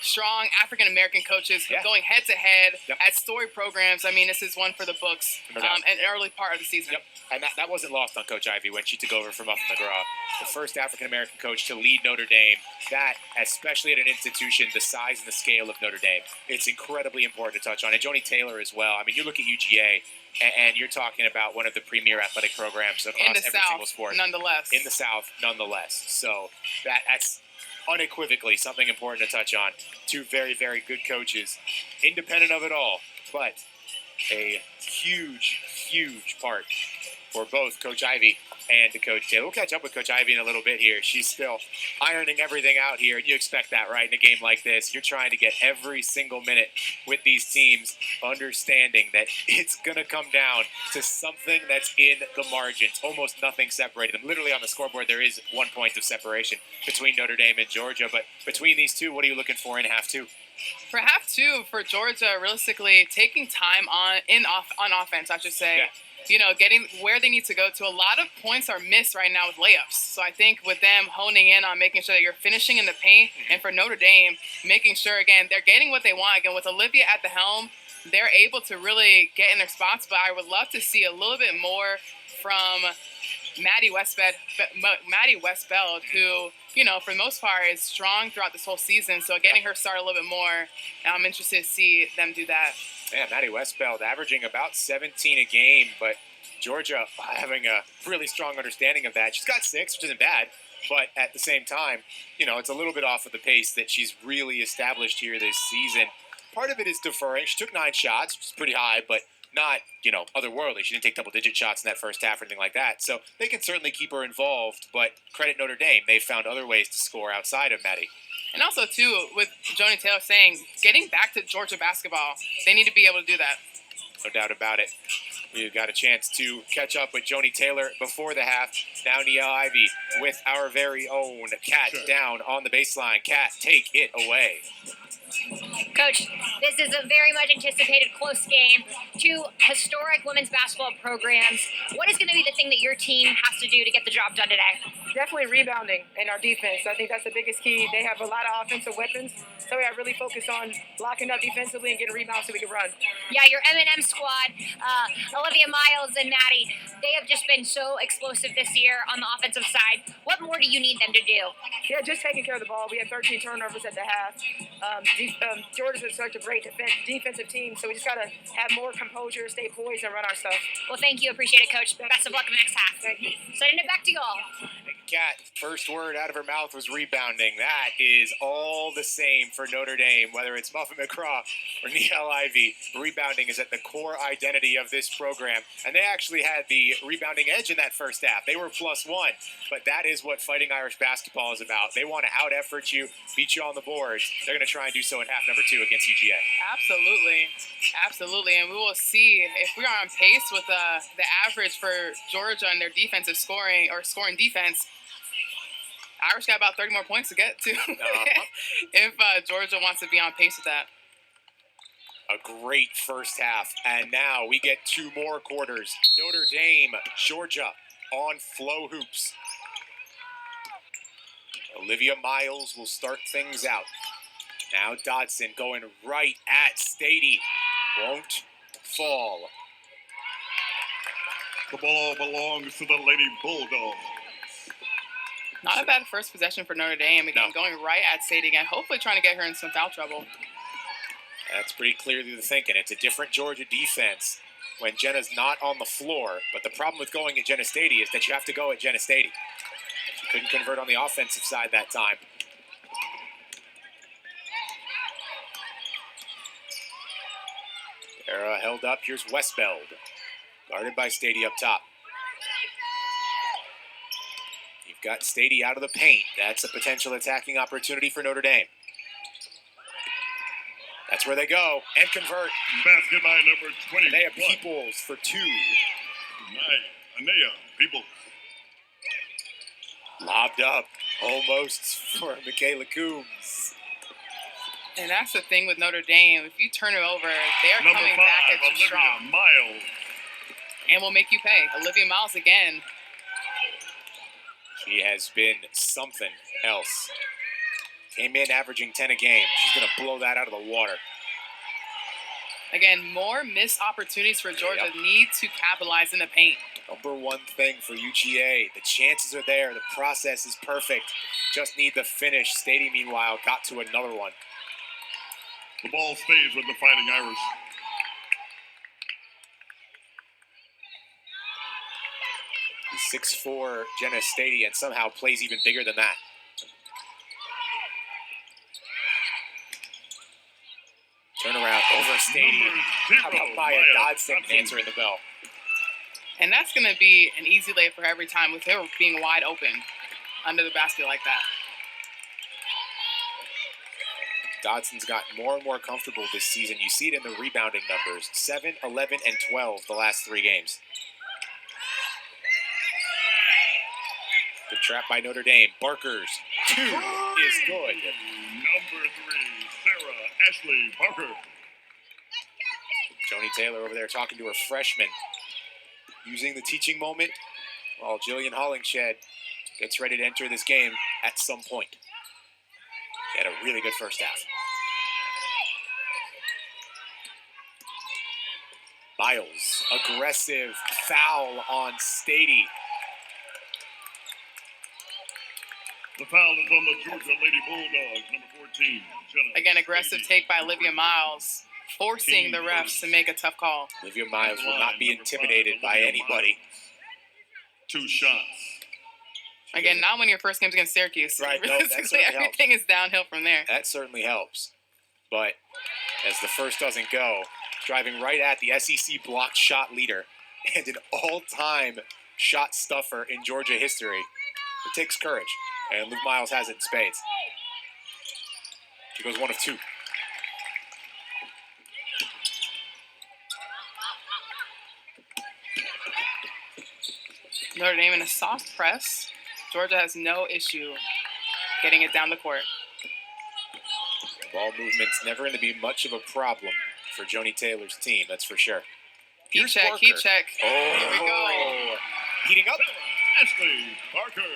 strong African-American coaches going head-to-head at story programs. I mean, this is one for the books an early part of the season. And that wasn't lost on Coach Ivy when she took over from Muffin McGraw. The first African-American coach to lead Notre Dame. That, especially at an institution the size and the scale of Notre Dame, it's incredibly important to touch on. And Joni Taylor as well. I mean, you look at UGA, and you're talking about one of the premier athletic programs across every single sport. Nonetheless. In the South, nonetheless. So that's unequivocally something important to touch on. 2 very, very good coaches, independent of it all, but a huge, huge part for both Coach Ivy and Coach Taylor. We'll catch up with Coach Ivy in a little bit here. She's still ironing everything out here, and you expect that, right, in a game like this. You're trying to get every single minute with these teams, understanding that it's going to come down to something that's in the margins. Almost nothing separating them. Literally on the scoreboard, there is 1 point of separation between Notre Dame and Georgia, but between these two, what are you looking for in half 2? For half 2, for Georgia, realistically, taking time on offense, I should say. Yeah. You know, getting where they need to go to. A lot of points are missed right now with layups. So I think with them honing in on making sure that you're finishing in the paint, and for Notre Dame, making sure, again, they're getting what they want. Again, with Olivia at the helm, they're able to really get in their spots. But I would love to see a little bit more from Maddie Westbeld, who, you know, for the most part is strong throughout this whole season. So getting her started a little bit more, I'm interested to see them do that. Yeah, Maddie Westbeld averaging about 17 a game, but Georgia having a really strong understanding of that. She's got 6, which isn't bad, but at the same time, you know, it's a little bit off of the pace that she's really established here this season. Part of it is deferring. She took 9 shots, which is pretty high, but not, you know, otherworldly. She didn't take double-digit shots in that first half or anything like that. So they can certainly keep her involved, but credit Notre Dame. They've found other ways to score outside of Maddie. And also, too, with Joni Taylor saying, getting back to Georgia basketball, they need to be able to do that. No doubt about it. We've got a chance to catch up with Joni Taylor before the half. Now Nia Ivy with our very own Kat down on the baseline. Kat, take it away. Coach, this is a very much anticipated close game. 2 historic women's basketball programs. What is going to be the thing that your team has to do to get the job done today? Definitely rebounding in our defense. I think that's the biggest key. They have a lot of offensive weapons, so we got to really focus on locking up defensively and getting rebounds so we can run. Yeah, your M&M squad, Olivia Miles and Maddie, they have just been so explosive this year on the offensive side. What more do you need them to do? Yeah, just taking care of the ball. We had 13 turnovers at the half. Georgia's such a great defensive team, so we just got to have more composure, stay poised, and run our stuff. Well, thank you. Appreciate it, Coach. Best of luck in the next half. Thank you. Sending it back to you all. Cat, first word out of her mouth was rebounding. That is all the same for Notre Dame, whether it's Muffin McCraw or Niall Ivey. Rebounding is at the core identity of this program. And they actually had the rebounding edge in that first half. They were +1, but that is what Fighting Irish basketball is about. They want to out-effort you, beat you on the boards. They're going to try and do so in half number 2 against UGA. Absolutely. Absolutely. And we will see if we are on pace with the average for Georgia and their defensive scoring or scoring defense. Irish got about 30 more points to get to if Georgia wants to be on pace with that. A great first half, and now we get 2 more quarters. Notre Dame, Georgia on Flow Hoops. Olivia Miles will start things out. Now Dodson going right at Stady. Won't fall. The ball belongs to the Lady Bulldogs. Not a bad first possession for Notre Dame. Again, No. going right at Stady again, hopefully trying to get her in some foul trouble. That's pretty clearly the thinking. It's a different Georgia defense when Jenna's not on the floor. But the problem with going at Jenna Stady is that you have to go at Jenna Stady. She couldn't convert on the offensive side that time. Era held up. Here's Westbeld. Guarded by Stady up top. You've got Stady out of the paint. That's a potential attacking opportunity for Notre Dame. That's where they go and convert. Basket by number 21. Anaya Peoples for 2. Anaya Peoples. Lobbed up almost for Michaela Coombs. And that's the thing with Notre Dame. If you turn it over, they're Number coming 5, back at you Olivia strong. Miles. And will make you pay. Olivia Miles again. She has been something else. Came in averaging 10 a game. She's going to blow that out of the water. Again, more missed opportunities for Georgia. Yep. Need to capitalize in the paint. Number one thing for UGA. The chances are there. The process is perfect. Just need the finish. Stady, meanwhile, got to another one. The ball stays with the Fighting Irish. The 6'4" Jenna Stady, and somehow plays even bigger than that. Turnaround over Stady. How about Maya Dodson answering the bell? And that's going to be an easy lay for her every time with her being wide open under the basket like that. Dodson's gotten more and more comfortable this season. You see it in the rebounding numbers. 7, 11, and 12 the last 3 games. Good trap by Notre Dame. Barker's 2 is good. Number 3, Sarah Ashley Parker. Joni Taylor over there talking to her freshman. Using the teaching moment while Jillian Hollingshed gets ready to enter this game at some point. She had a really good first half. Miles, aggressive foul on Stady. The foul is on the Georgia Lady Bulldogs, number 14. Jenna Again, aggressive Stady. take by Olivia Miles, forcing the refs to make a tough call. Olivia Miles will not be intimidated by anybody. 2 shots. Again, not when your first game's against Syracuse. Right, no, that Realistically, certainly helps. everything is downhill from there. That certainly helps. But as the first doesn't go, driving right at the SEC blocked shot leader and an all-time shot stuffer in Georgia history, it takes courage. And Luke Miles has it in spades. She goes 1 of 2. Notre Dame in a soft press. Georgia has no issue getting it down the court. Ball movement's never going to be much of a problem for Joni Taylor's team, that's for sure. Heat Here's check, Barker. heat check. Oh, Here we go. Heating up. Ashley Parker.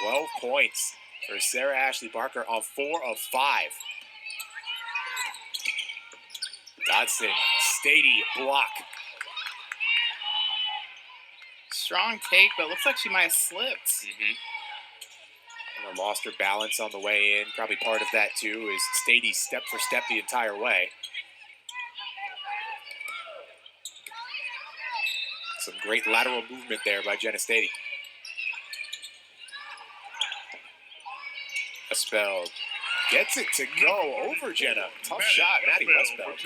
$12 points for Sarah Ashley Barker on 4 of 5. Dodson, Stady, block. Strong take, but looks like she might have slipped. And lost her balance on the way in. Probably part of that, too, is Stady step for step the entire way. Some great lateral movement there by Jenna Stady. Westbeld gets it to go over Jenna. Tough shot, Maddie Westbeld.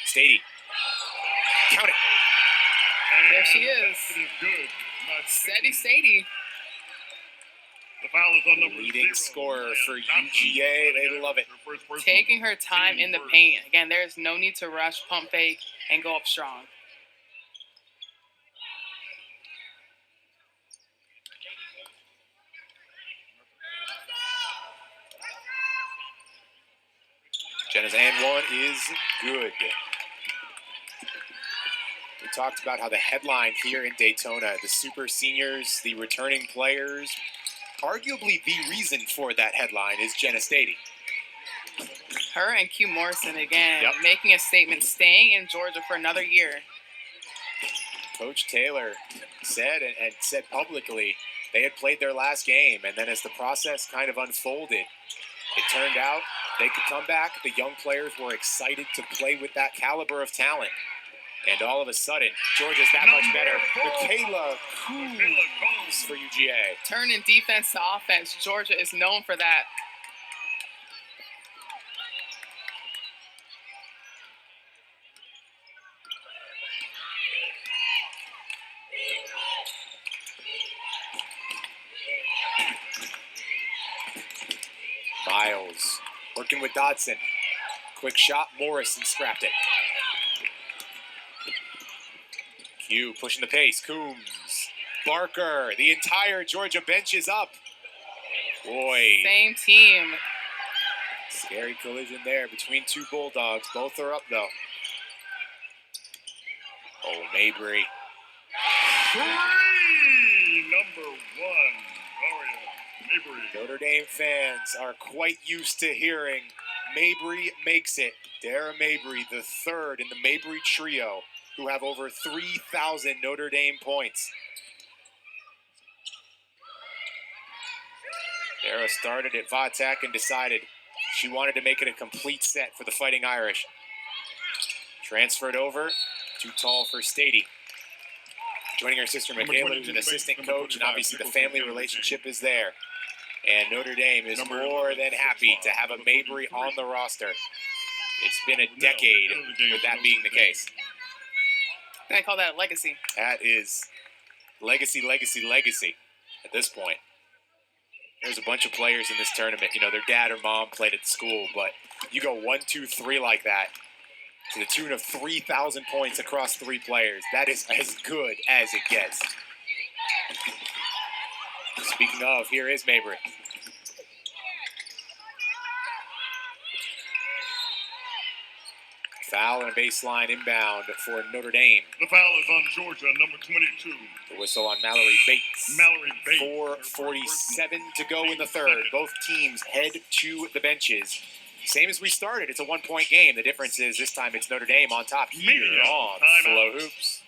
Stady. Count it. There she is. Steady Sadie. The foul is on number Leading 0. scorer for UGA. They love it. Taking her time in the paint. Again, there's no need to rush, pump fake, and go up strong. Jenna's and one is good. We talked about how the headline here in Daytona, the super seniors, the returning players, arguably the reason for that headline is Jenna Stady. Her and Q Morrison again, Yep. making a statement, staying in Georgia for another year. Coach Taylor said and said publicly they had played their last game, and then as the process kind of unfolded, it turned out they could come back. The young players were excited to play with that caliber of talent. And all of a sudden, Georgia's that much better. Michaela Coombs for UGA. Turning defense to offense. Georgia is known for that. Miles working with Dodson. Quick shot, Morrison scrapped it. Q pushing the pace, Coombs. Barker, the entire Georgia bench is up. Boy, Same team. scary collision there between two Bulldogs. Both are up though. Oh, Mabry. Number 1, Gloria Mabry. Notre Dame fans are quite used to hearing Mabry makes it. Dara Mabry, the third in the Mabry trio, who have over 3,000 Notre Dame points. Dara started at Vatek and decided she wanted to make it a complete set for the Fighting Irish. Transferred over, too tall for Stady. Joining her sister Michaela, who's an assistant coach, and obviously the family relationship is there. And Notre Dame is more than happy to have a Mabry on the roster. It's been a decade with that being the case. I call that legacy. That is legacy, legacy, legacy at this point. There's a bunch of players in this tournament. You know, their dad or mom played at the school, but you go 1, 2, 3 like that to the tune of 3,000 points across 3 players. That is as good as it gets. Speaking of, here is Mabry. Foul and a baseline inbound for Notre Dame. The foul is on Georgia, number 22. The whistle on Mallory Bates. Mallory Bates. 4:47 to go in the third. Both teams head to the benches. Same as we started. It's a 1-point game. The difference is this time it's Notre Dame on top here Media on timeout. Flow Hoops.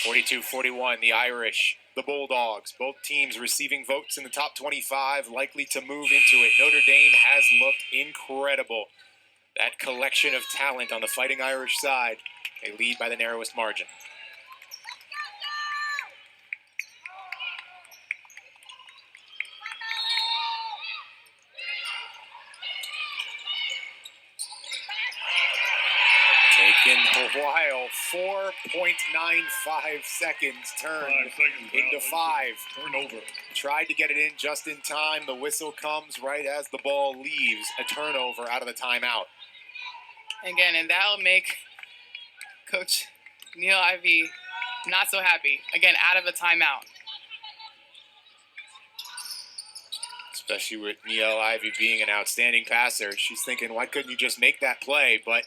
42-41, the Irish, the Bulldogs, both teams receiving votes in the top 25, likely to move into it. Notre Dame has looked incredible. That collection of talent on the Fighting Irish side, they lead by the narrowest margin. Taking a while, 4.95 seconds turned 5 seconds into 5. Turnover. Tried to get it in just in time. The whistle comes right as the ball leaves. A turnover out of the timeout. Again, and that'll make Coach Neil Ivey not so happy. Again, out of a timeout. Especially with Neil Ivey being an outstanding passer. She's thinking, why couldn't you just make that play? But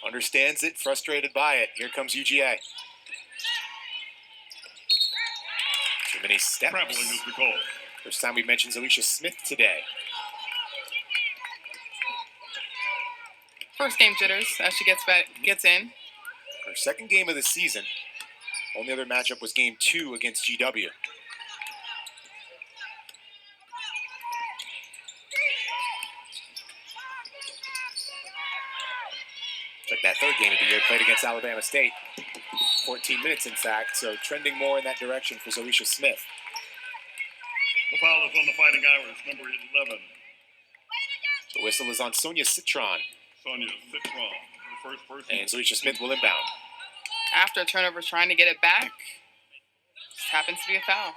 understands it, frustrated by it. Here comes UGA. Too many steps. Traveling is the call. First time we mentioned Alicia Smith today. First game jitters as she gets in. Her second game of the season. Only other matchup was game 2 against GW. Like that third game of the year, played against Alabama State. 14 minutes, in fact, so trending more in that direction for Zoisha Smith. The foul is on the Fighting Irish, number 11. The whistle is on Sonia Citron, Sonia Citron, her first person. and Zoisha Smith will inbound. After a turnover, trying to get it back. Just happens to be a foul.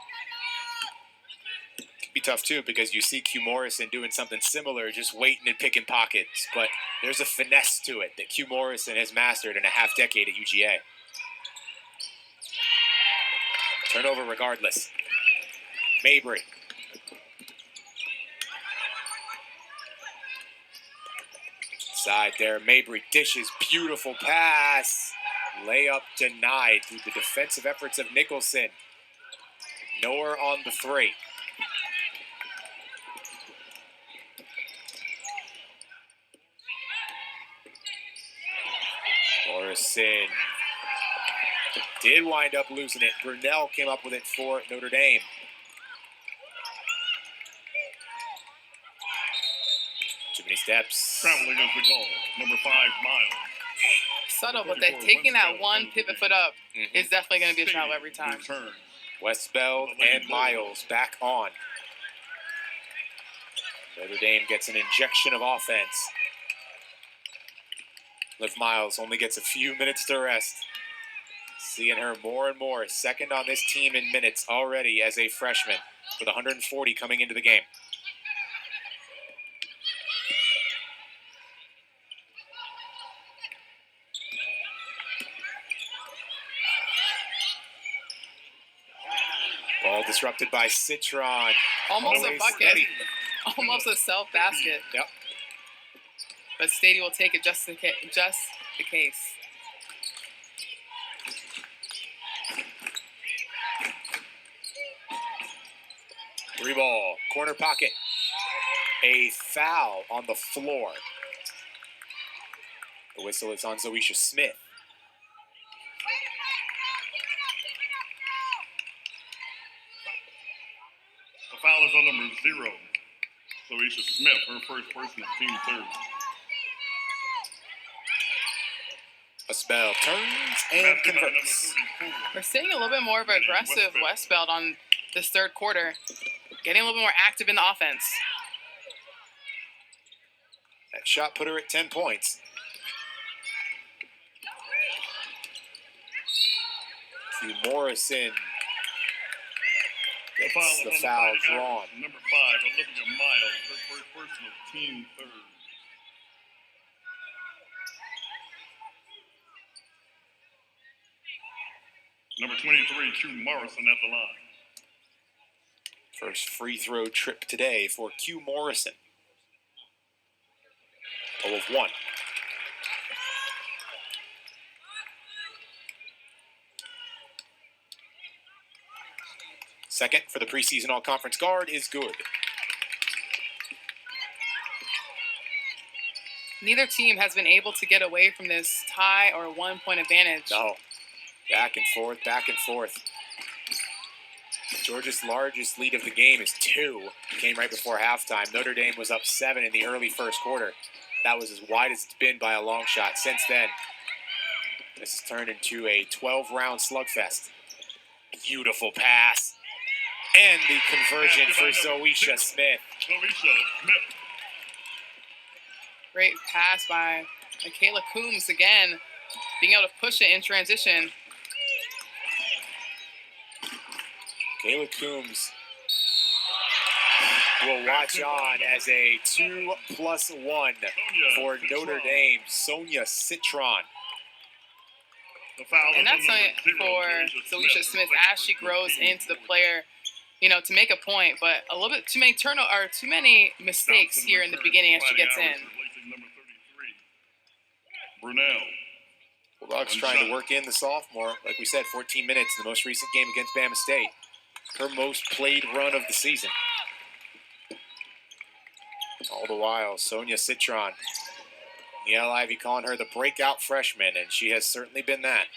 Be tough too because you see Q Morrison doing something similar, just waiting and picking pockets. But there's a finesse to it that Q Morrison has mastered in a half decade at UGA. Turnover regardless. Mabry. Side there, Mabry dishes, beautiful pass. Layup denied through the defensive efforts of Nicholson. Nowhere on the 3. Morrison did wind up losing it. Brunel came up with it for Notre Dame. Too many steps. Traveling is the call, number 5, Miles. Subtle, but taking that one pivot foot up is definitely going to be a travel every time. Return. Westbeld and Miles back on. Notre Dame gets an injection of offense. Liv Miles only gets a few minutes to rest. Seeing her more and more, second on this team in minutes already as a freshman, with 140 coming into the game. Ball disrupted by Citron. Almost a Always bucket. steady. Almost a self basket. Yep. But Stady will take it just the case. Three ball, corner pocket. A foul on the floor. The whistle is on Zoisha Smith. The foul is on number 0, Zoisha Smith, her first person of team 3rd. Westbeld turns and converts. We're seeing a little bit more of an aggressive Westbeld on this third quarter. Getting a little bit more active in the offense. That shot put her at 10 points. Q Morrison gets the foul drawn. Number 5, Olivia Miles, her first person of team 3rd. Number 23, Q Morrison at the line. First free throw trip today for Q Morrison. 0 of 1. Second for the preseason all-conference guard is good. Neither team has been able to get away from this tie or 1 point advantage. No. Back and forth, back and forth. Georgia's largest lead of the game is 2. It came right before halftime. Notre Dame was up 7 in the early first quarter. That was as wide as it's been by a long shot. Since then, this has turned into a 12-round slugfest. Beautiful pass. And the conversion for Zoisha Smith. Great pass by Michaela Coombs again, being able to push it in transition. Kayla Coombs will watch on as a 2+1 for Notre Dame. Sonia Citron. And that's something for Zoisha Smith as she grows into the player, you know, to make a point, but a little bit too many mistakes here in the beginning as she gets in. Bulldogs trying to work in the sophomore. Like we said, 14 minutes in the most recent game against Bama State. Her most played run of the season. All the while, Sonia Citron. Niele Ivey calling her the breakout freshman, and she has certainly been that.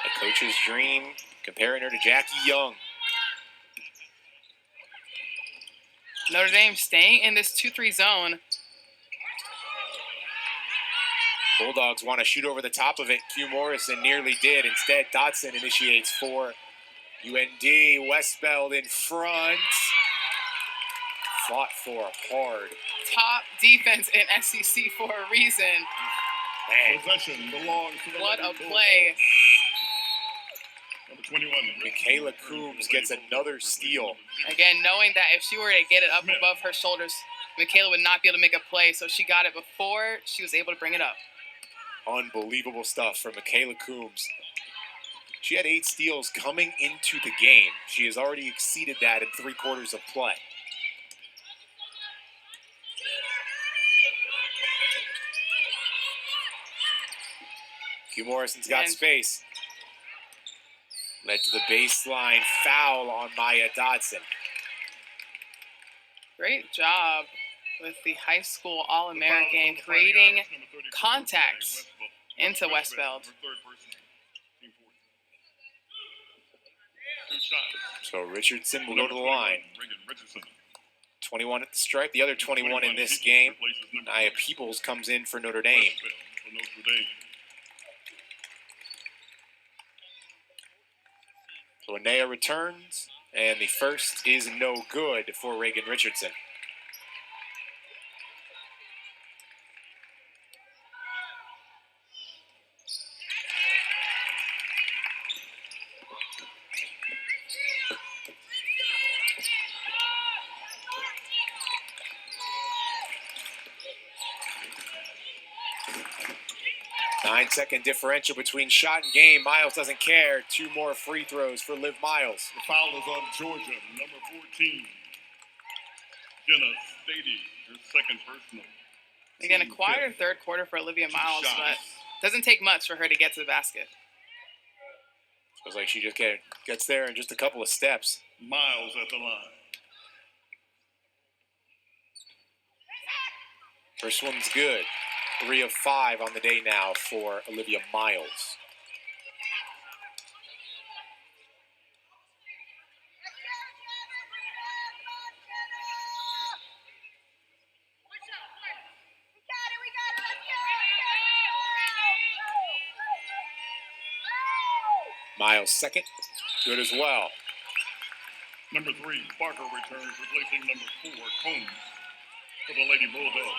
A coach's dream, comparing her to Jackie Young. Notre Dame staying in this 2-3 zone. Bulldogs want to shoot over the top of it. Q Morrison nearly did. Instead, Dotson initiates for UND. Westbeld in front. Fought for hard. Top defense in SEC for a reason. Man. Possession belongs to the What a Lady play. Number 21. Michaela Coombs gets another steal. Again, knowing that if she were to get it up above her shoulders, Michaela would not be able to make a play, so she got it before she was able to bring it up. Unbelievable stuff from Michaela Coombs. She had 8 steals coming into the game. She has already exceeded that in 3 quarters of play. Q Morrison's got space. Led to the baseline, foul on Maya Dotson. Great job with the high school All-American creating contacts into Westbeld. So Richardson will go to the line. 21 at the stripe, the other 21 in this game. Nia Peoples comes in for Notre Dame. So Anea returns, and the first is no good for Reagan Richardson. Nine-second differential between shot and game. Miles doesn't care. 2 more free throws for Liv Miles. The foul is on Georgia, number 14. Jenna Stady, her second personal. Again, a quieter third quarter for Olivia Miles, but doesn't take much for her to get to the basket. Feels like she just gets there in just a couple of steps. Miles at the line. First one's good. 3 of 5 on the day now for Olivia Miles. Miles second, good as well. Number 3, Barker returns, replacing number 4, Combs, for the Lady Bulldogs.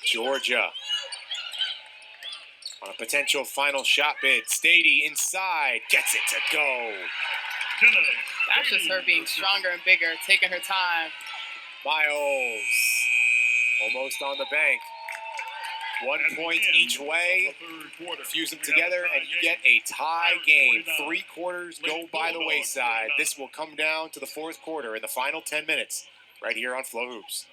Georgia on a potential final shot bid. Stady inside, gets it to go. That's just her being stronger and bigger, taking her time. Miles almost on the bank. 1 point each way. Fuse them together and you get a tie game. 3 quarters go by the wayside. This will come down to the 4th quarter in the final 10 minutes right here on Flow Hoops.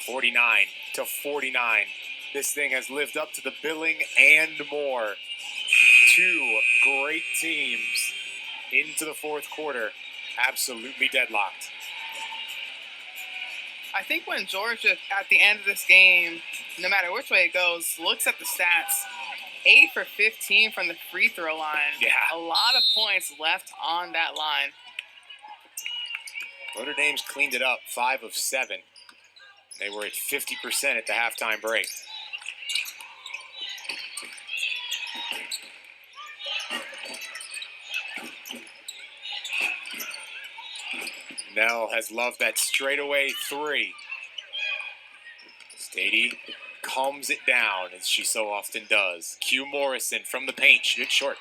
49-49. This thing has lived up to the billing and more. Two great teams into the fourth quarter, absolutely deadlocked. I think when Georgia, at the end of this game, no matter which way it goes, looks at the stats, 8 for 15 from the free throw line. Yeah. A lot of points left on that line. Notre Dame's cleaned it up, 5 of 7. They were at 50% at the halftime break. Nell has loved that straightaway three. Stady calms it down, as she so often does. Q Morrison from the paint, shoot it short.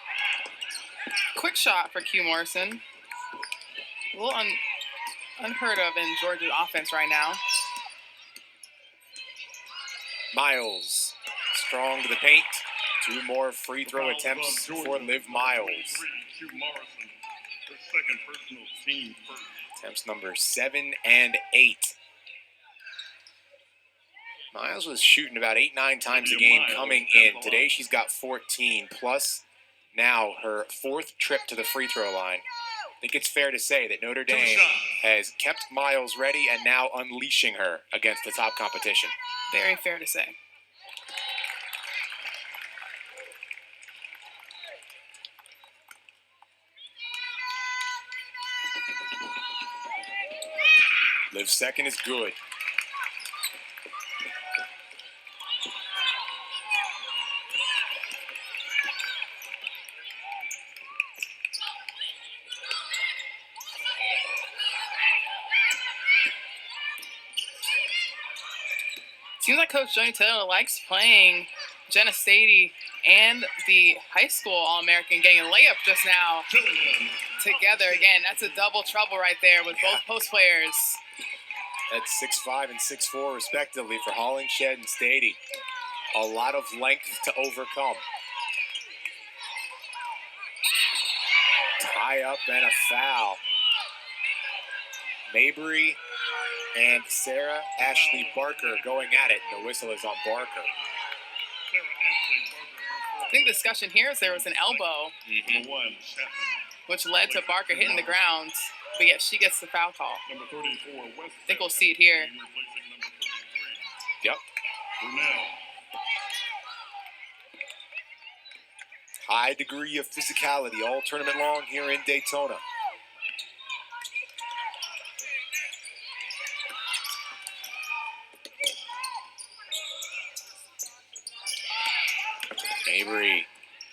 Quick shot for Q Morrison. A little unheard of in Georgia's offense right now. Miles, strong to the paint. 2 more free throw attempts for Liv Miles. Q Morrison, her second personal team first. Attempts number 7 and 8. Miles was shooting about 8-9 times a game coming in. Today she's got 14, plus now her 4th trip to the free throw line. I think it's fair to say that Notre Dame has kept Miles ready and now unleashing her against the top competition. Very fair to say. Liv's second is good. Seems like Coach Johnny Taylor likes playing Jenna Stady and the high school All-American getting a layup just now together. Again, that's a double trouble right there with both post players. That's 6'5" and 6'4" respectively for Hollingshed and Stady. A lot of length to overcome. Tie up and a foul. Mabry and Sarah Ashley Barker going at it, and the whistle is on Barker. I think the discussion here is there was an elbow, which led to Barker hitting the ground, but yet she gets the foul call. I think we'll see it here. Yep. High degree of physicality all tournament long here in Daytona. Mabry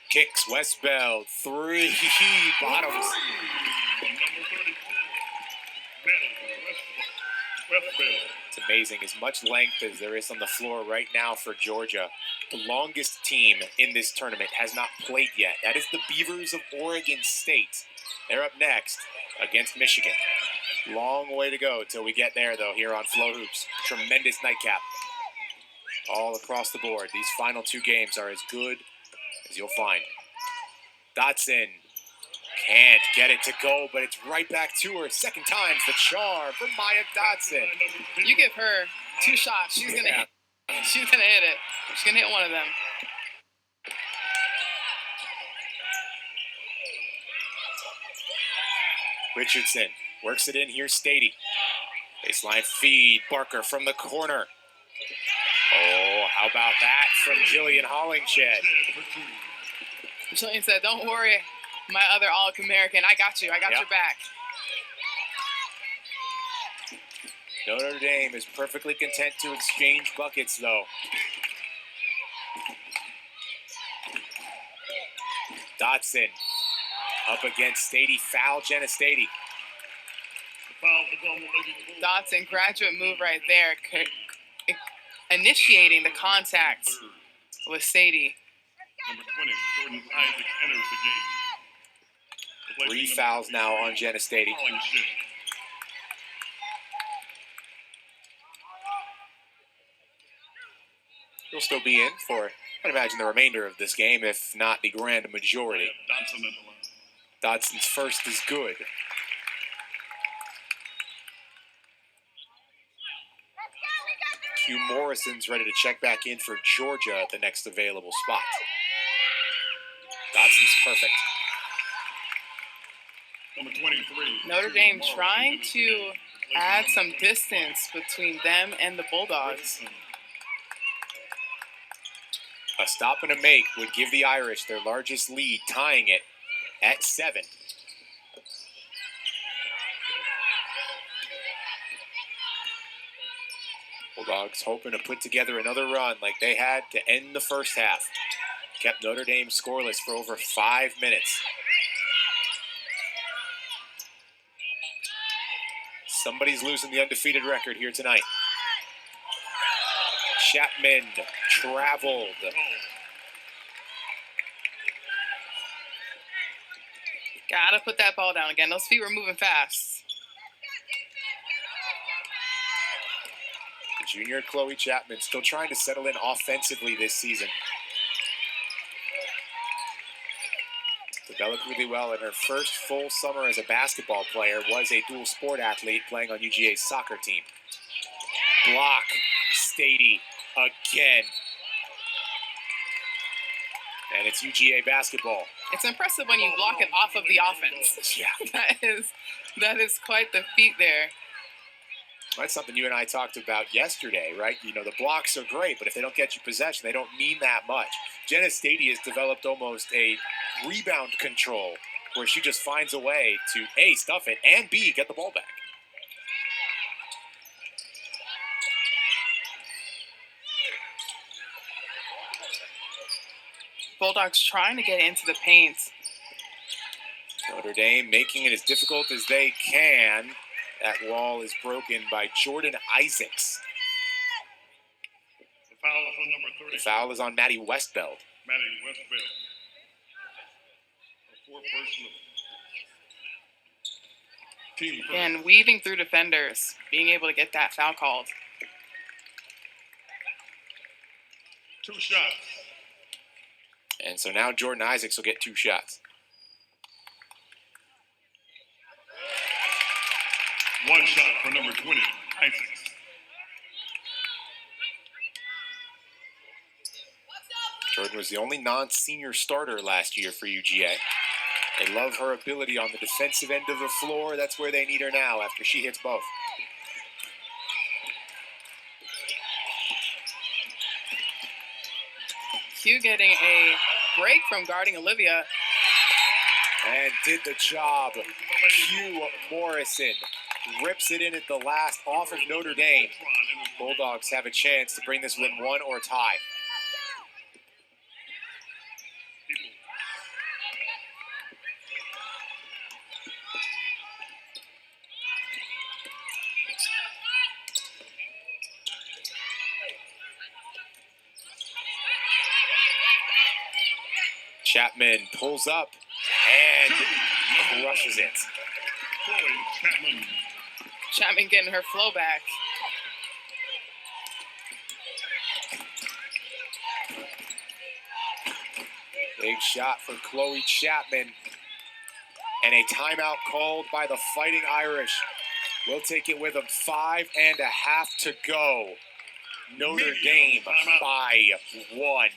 kicks, Westbeld, 3, bottoms. It's amazing, as much length as there is on the floor right now for Georgia. The longest team in this tournament has not played yet. That is the Beavers of Oregon State. They're up next against Michigan. Long way to go till we get there, though, here on Flow Hoops. Tremendous nightcap all across the board. These final 2 games are as good as you'll find. Dotson can't get it to go, but it's right back to her. Second time's the charm for Maya Dotson. You give her 2 shots, she's gonna hit. She's gonna hit it. She's gonna hit one of them. Richardson works it in here, Stady. Baseline feed, Barker from the corner. Oh, how about that from Jillian Hollingshed? Jillian said, don't worry, my other All-American. I got you. I got your back. Notre Dame is perfectly content to exchange buckets, though. Dotson up against Stady. Foul, Jenna Stady. Dotson, graduate move right there. Initiating the contact with Stady. Number 20, Jordan Isaac enters the game. 3 fouls now on Jenna Stady. He'll still be in for, I'd imagine, the remainder of this game, if not the grand majority. Dotson's first is good. Hugh Morrison's ready to check back in for Georgia at the next available spot. Dodson's perfect. Number 23. Notre Dame trying to add some distance between them and the Bulldogs. A stop and a make would give the Irish their largest lead, tying it at 7. Bulldogs hoping to put together another run like they had to end the first half. Kept Notre Dame scoreless for over 5 minutes. Somebody's losing the undefeated record here tonight. Chapman traveled. Gotta put that ball down again. Those feet were moving fast. Junior Chloe Chapman still trying to settle in offensively this season. Developed really well in her first full summer as a basketball player, was a dual sport athlete playing on UGA's soccer team. Block, Stady again. And it's UGA basketball. It's impressive when you block it off of the offense. Yeah. That is quite the feat there. That's something you and I talked about yesterday, right? You know, the blocks are great, but if they don't get you possession, they don't mean that much. Jenna Stady has developed almost a rebound control where she just finds a way to A, stuff it, and B, get the ball back. Bulldogs trying to get into the paint. Notre Dame making it as difficult as they can. That wall is broken by Jordan Isaacs. The foul is on number 30. The foul is on Maddie Westbeld. Maddie Westbeld. A 4 personal. Team first. And weaving through defenders, being able to get that foul called. 2 shots. And so now Jordan Isaacs will get 2 shots. 1 shot for number 20, Isaacs. Jordan was the only non-senior starter last year for UGA. They love her ability on the defensive end of the floor. That's where they need her now after she hits both. Hugh getting a break from guarding Olivia. And did the job. Hugh Morrison rips it in at the last off of Notre Dame. Bulldogs have a chance to bring this within 1 or tie. Chapman pulls up and crushes it. Chapman. Chapman getting her flow back. Big shot for Chloe Chapman. And a timeout called by the Fighting Irish. We'll take it with them. 5.5 to go. Notre Dame by 1.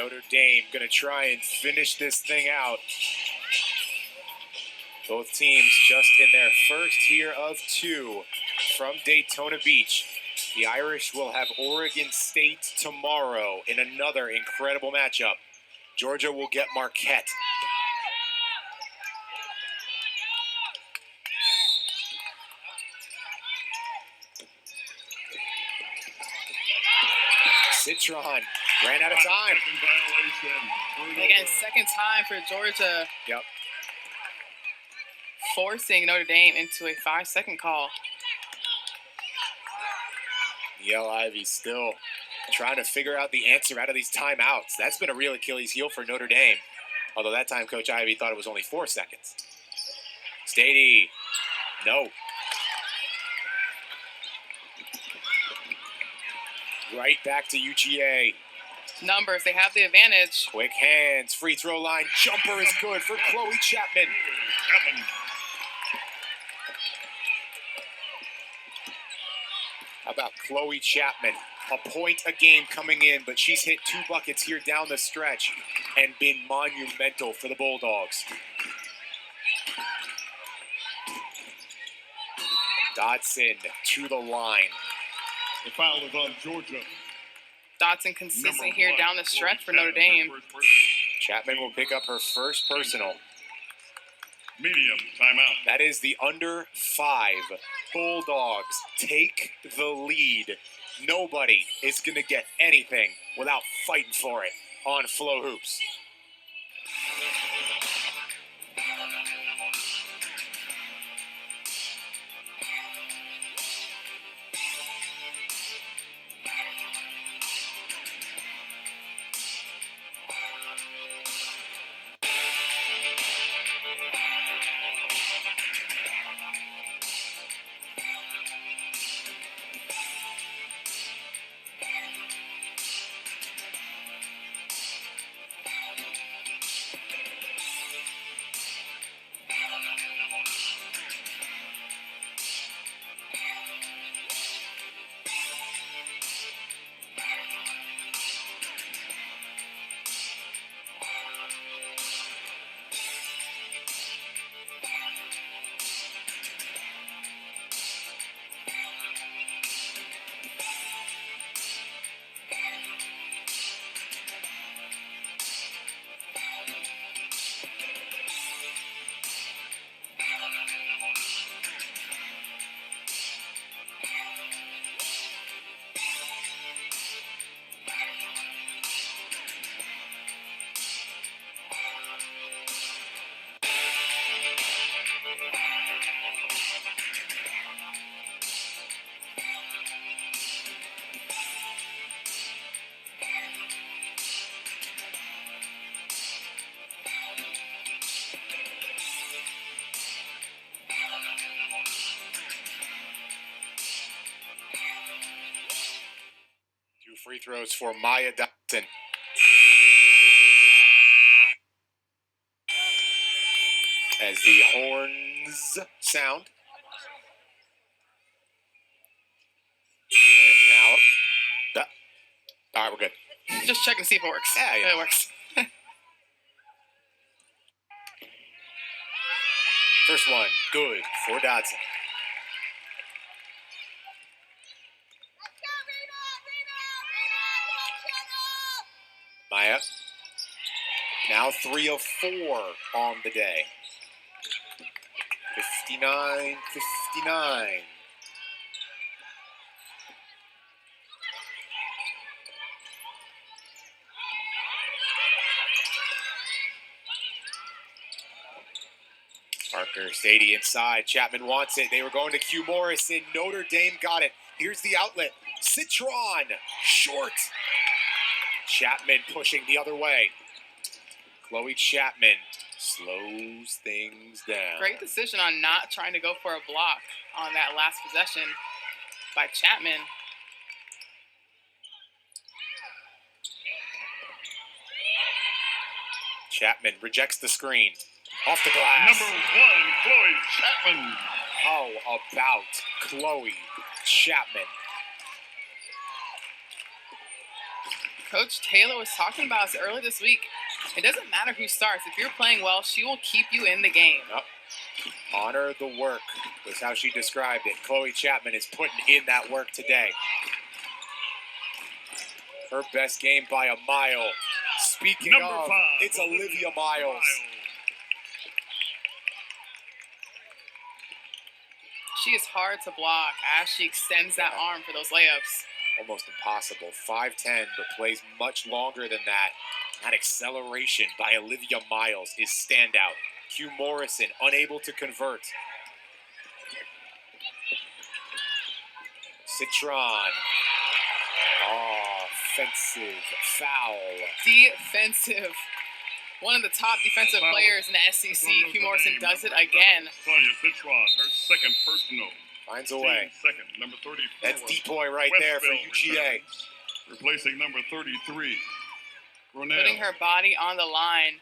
Notre Dame going to try and finish this thing out. Both teams just in their first here of 2 from Daytona Beach. The Irish will have Oregon State tomorrow in another incredible matchup. Georgia will get Marquette. Citron ran out of time. Again, second time for Georgia. Yep. Forcing Notre Dame into a 5-second call. Yell Ivy still trying to figure out the answer out of these timeouts. That's been a real Achilles heel for Notre Dame. Although that time Coach Ivy thought it was only 4 seconds. Stady, no. Right back to UGA. Numbers, they have the advantage. Quick hands, free throw line, jumper is good for Chloe Chapman. How about Chloe Chapman? A point a game coming in, but she's hit 2 buckets here down the stretch and been monumental for the Bulldogs. Dodson to the line. The foul is on Georgia. Dodson consistent here down the stretch for Notre Dame. Chapman will pick up her first personal. Medium timeout. That is the under 5. Bulldogs take the lead. Nobody is going to get anything without fighting for it on Flow Hoops. Free throws for Maya Dodson. As the horns sound. And now, all right, we're good. Just checking to see if it works. Yeah. It works. First one, good for Dodson. Maya, now 3 of 4 on the day. 59-59. Parker, Stady inside. Chapman wants it. They were going to Q Morrison. Notre Dame got it. Here's the outlet. Citron, short. Chapman pushing the other way. Chloe Chapman slows things down. Great decision on not trying to go for a block on that last possession by Chapman. Chapman rejects the screen. Off the glass. Number 1, Chloe Chapman. How about Chloe Chapman? Coach Taylor was talking about us early this week. It doesn't matter who starts. If you're playing well, she will keep you in the game. Yep. Honor the work was how she described it. Chloe Chapman is putting in that work today. Her best game by a mile. Speaking Number of, 5, it's Olivia Miles. She is hard to block as she extends that arm for those layups. Almost impossible. 5'10", but plays much longer than that. That acceleration by Olivia Miles is standout. Q Morrison unable to convert. Citron. Offensive foul. Defensive. One of the top defensive players in the SEC. Q Morrison does it again. Sonia Citron, her second personal. Finds a way. Second, number 34. That's Depoy right there for UGA. Replacing number 33. Ronell. Putting her body on the line.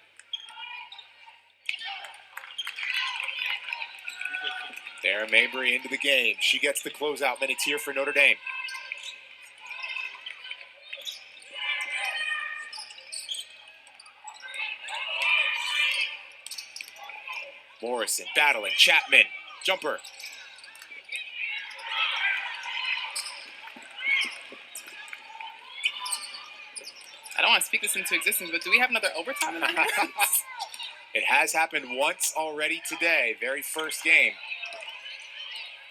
Darren Mabry into the game. She gets the closeout minutes here for Notre Dame. Morrison battling. Chapman. Jumper. I don't want to speak this into existence, but do we have another overtime in there? It has happened once already today. Very first game.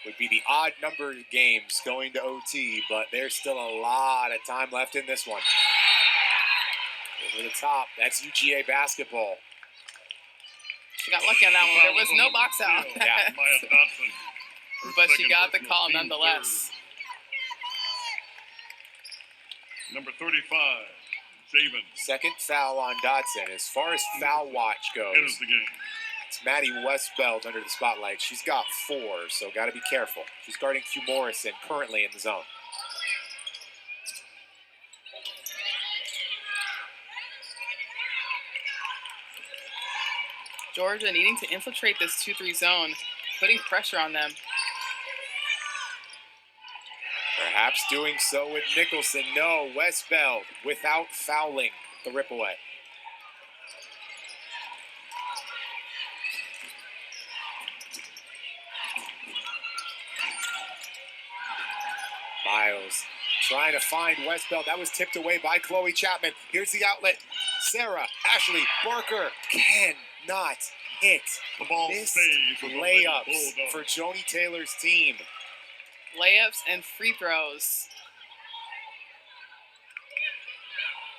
Would be the odd number games going to OT, but there's still a lot of time left in this one. Over the top. That's UGA basketball. She got lucky on that one. There was no box out. Yeah. Maya Dotson. Her But she second got the personal, call team nonetheless. third. Number 35, Javen. Second foul on Dodson. As far as foul watch goes, Enters the game. it's Maddie Westbeld under the spotlight. She's got 4, so got to be careful. She's guarding Q Morrison, currently in the zone. Georgia needing to infiltrate this 2-3 zone, putting pressure on them. Perhaps doing so with Nicholson. No, Westbeld without fouling the rip away. Miles trying to find Westbeld. That was tipped away by Chloe Chapman. Here's the outlet. Sarah, Ashley, Barker cannot hit. The ball Missed stays with the layups Bulldogs. for Joni Taylor's team. Layups and free throws.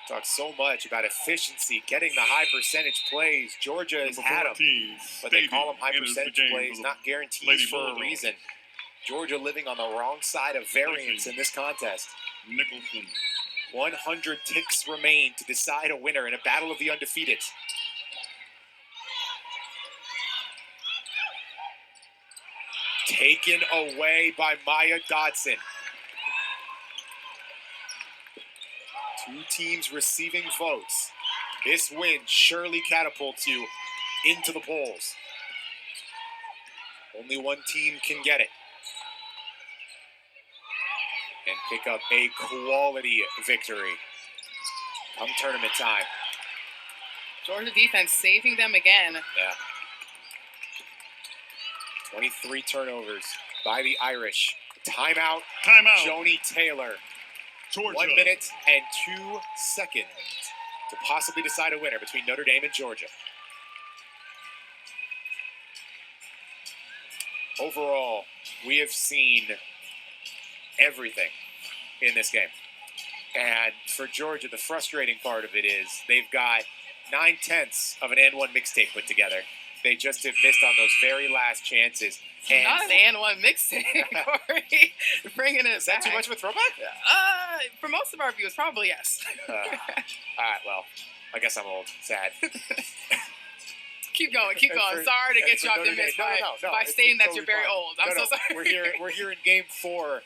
Talk so much about efficiency, getting the high percentage plays. Georgia has Number had them, 14, but they call them Stady high enters the percentage game plays, for the not guarantees Lady for a Bulldogs. reason. Georgia living on the wrong side of variance in this contest. Nicholson. 100 ticks remain to decide a winner in a battle of the undefeated. Taken away by Maya Dodson. Two teams receiving votes. This win surely catapults you into the polls. Only one team can get it and pick up a quality victory come tournament time. Georgia defense saving them again. Yeah. 23 turnovers by the Irish. Timeout, Timeout. Joni Taylor. Georgia. 1 minute and 2 seconds to possibly decide a winner between Notre Dame and Georgia. Overall, we have seen everything in this game. And for Georgia, the frustrating part of it is they've got 9/10 of an and one mixtape put together. They just have missed on those very last chances. And Not an and one mixtape, Corey. Bringing it is that back. too much of a throwback? For most of our viewers, probably yes. All right, well, I guess I'm old. Sad. Keep going, keep And going. for- Sorry to and get for you off Notre your miss Dame- no, by it's stating that totally you're very fine. old. I'm No, so sorry. We're here in game 4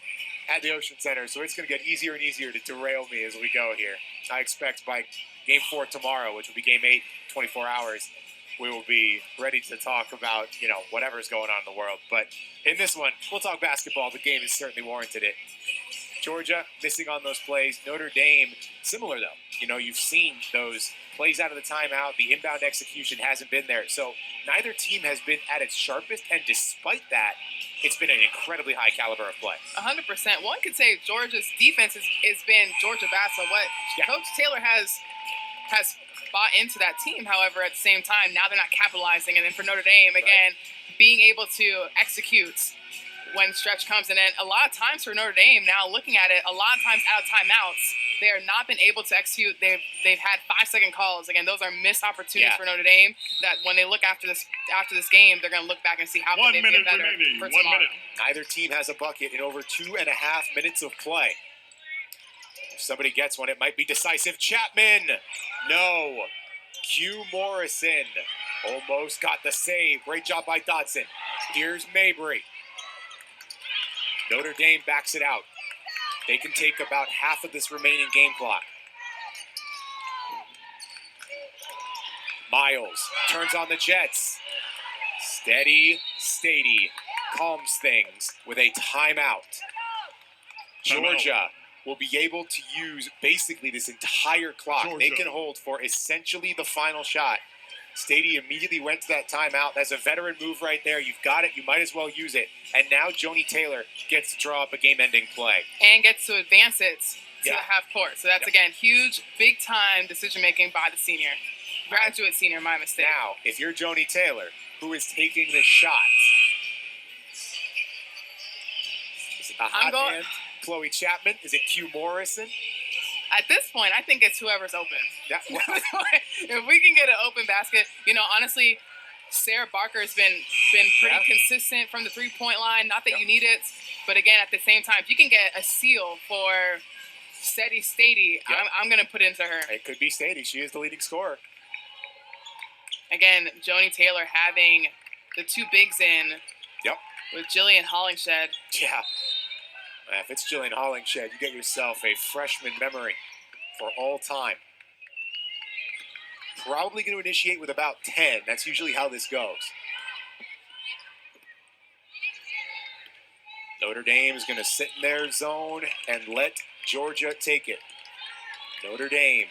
at the Ocean Center, so it's going to get easier and easier to derail me as we go here. I expect by game 4 tomorrow, which will be game 8, 24 hours, we will be ready to talk about, whatever's going on in the world. But in this one, we'll talk basketball. The game has certainly warranted it. Georgia missing on those plays. Notre Dame, similar though. You know, you've seen those plays out of the timeout. The inbound execution hasn't been there. So neither team has been at its sharpest, and despite that, it's been an incredibly high caliber of play. 100%. One could say Georgia's defense has been Georgia basketball. What Coach Taylor has bought into that team. However, at the same time, now they're not capitalizing. And then for Notre Dame, again, being able to execute when stretch comes. And then a lot of times for Notre Dame, now looking at it, a lot of times out of timeouts, they are not been able to execute. They've had 5-second calls. Again, those are missed opportunities for Notre Dame. That when they look after this game, they're going to look back and see how can they get better for tomorrow. Neither team has a bucket in over 2.5 minutes of play. If somebody gets one, it might be decisive. Chapman, no. Q Morrison almost got the save. Great job by Dotson. Here's Mabry. Notre Dame backs it out. They can take about half of this remaining game clock. Miles turns on the Jets. Steady, calms things with a timeout. Georgia will be able to use basically this entire clock. They can hold for essentially the final shot. Stady immediately went to that timeout. That's a veteran move right there. You've got it. You might as well use it. And now Joni Taylor gets to draw up a game-ending play. And gets to advance it to the half court. So that's, again, huge, big-time decision-making by the senior. Graduate senior, my mistake. Now, if you're Joni Taylor, who is taking the shot, is it the hot hand, Chloe Chapman? Is it Q Morrison? At this point, I think it's whoever's open. If we can get an open basket, honestly, Sarah Barker has been pretty consistent from the three-point line. Not that you need it, but again, at the same time, if you can get a seal for Stady, I'm going to put it into her. It could be Stady. She is the leading scorer. Again, Joni Taylor having the two bigs in with Jillian Hollingshed. Yeah. If it's Jillian Hollingshed, you get yourself a freshman memory for all time. Probably going to initiate with about 10. That's usually how this goes. Notre Dame is going to sit in their zone and let Georgia take it. Notre Dame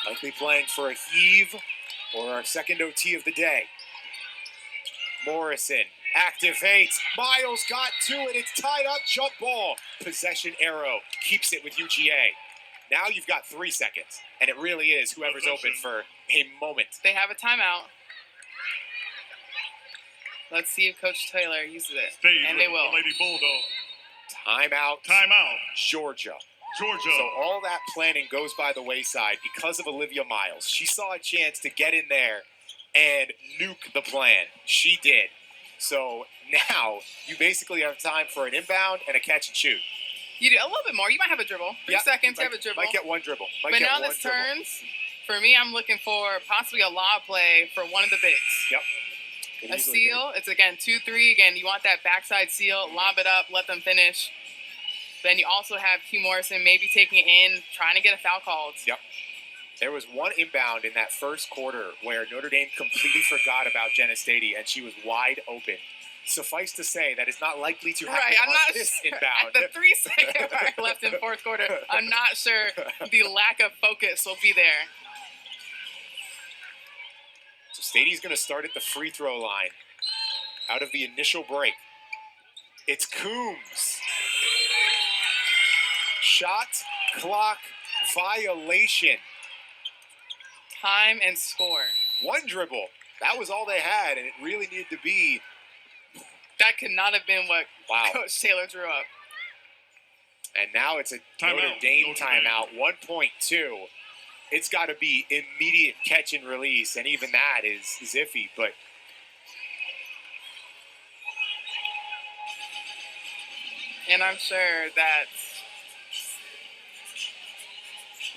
likely playing for a heave or our second OT of the day. Morrison activates. Miles got to it. It's tied up. Jump ball. Possession arrow. Keeps it with UGA. Now you've got 3 seconds. And it really is whoever's open for a moment. They have a timeout. Let's see if Coach Taylor uses it. And they will. Lady Bulldog. Timeout. Georgia. So all that planning goes by the wayside because of Olivia Miles. She saw a chance to get in there and nuke the plan. She did. So now you basically have time for an inbound and a catch and shoot. You do a little bit more. You might have a dribble. 3 seconds, you have a dribble. Might get one dribble. But now this turns, for me, I'm looking for possibly a lob play for one of the bigs. Yep. A seal. It's, again, 2-3. Again, you want that backside seal. Lob it up. Let them finish. Then you also have Q Morrison maybe taking it in, trying to get a foul called. Yep. There was one inbound in that first quarter where Notre Dame completely forgot about Jenna Stady, and she was wide open. Suffice to say that it's not likely to happen on this inbound. At the 3-second mark left in fourth quarter, I'm not sure the lack of focus will be there. So Stady's going to start at the free throw line out of the initial break. It's Coombs. Shot clock violation. Time and score. One dribble. That was all they had, and it really needed to be. That could not have been what Coach Taylor drew up. And now it's a Notre Dame timeout, 1.2. It's got to be immediate catch and release, and even that is iffy. But and I'm sure that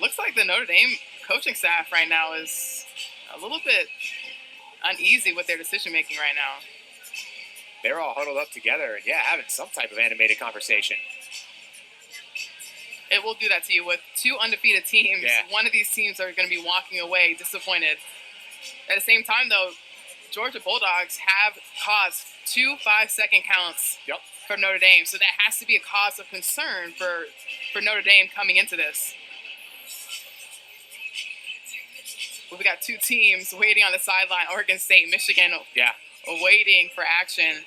looks like the Notre Dame coaching staff right now is a little bit uneasy with their decision-making right now. They're all huddled up together and, having some type of animated conversation. It will do that to you with 2 undefeated teams. One of these teams are going to be walking away disappointed. At the same time, though, Georgia Bulldogs have caused 2 5-second counts Yep. for Notre Dame. So that has to be a cause of concern for Notre Dame coming into this. We got two teams waiting on the sideline. Oregon State, Michigan, Yeah. waiting for action.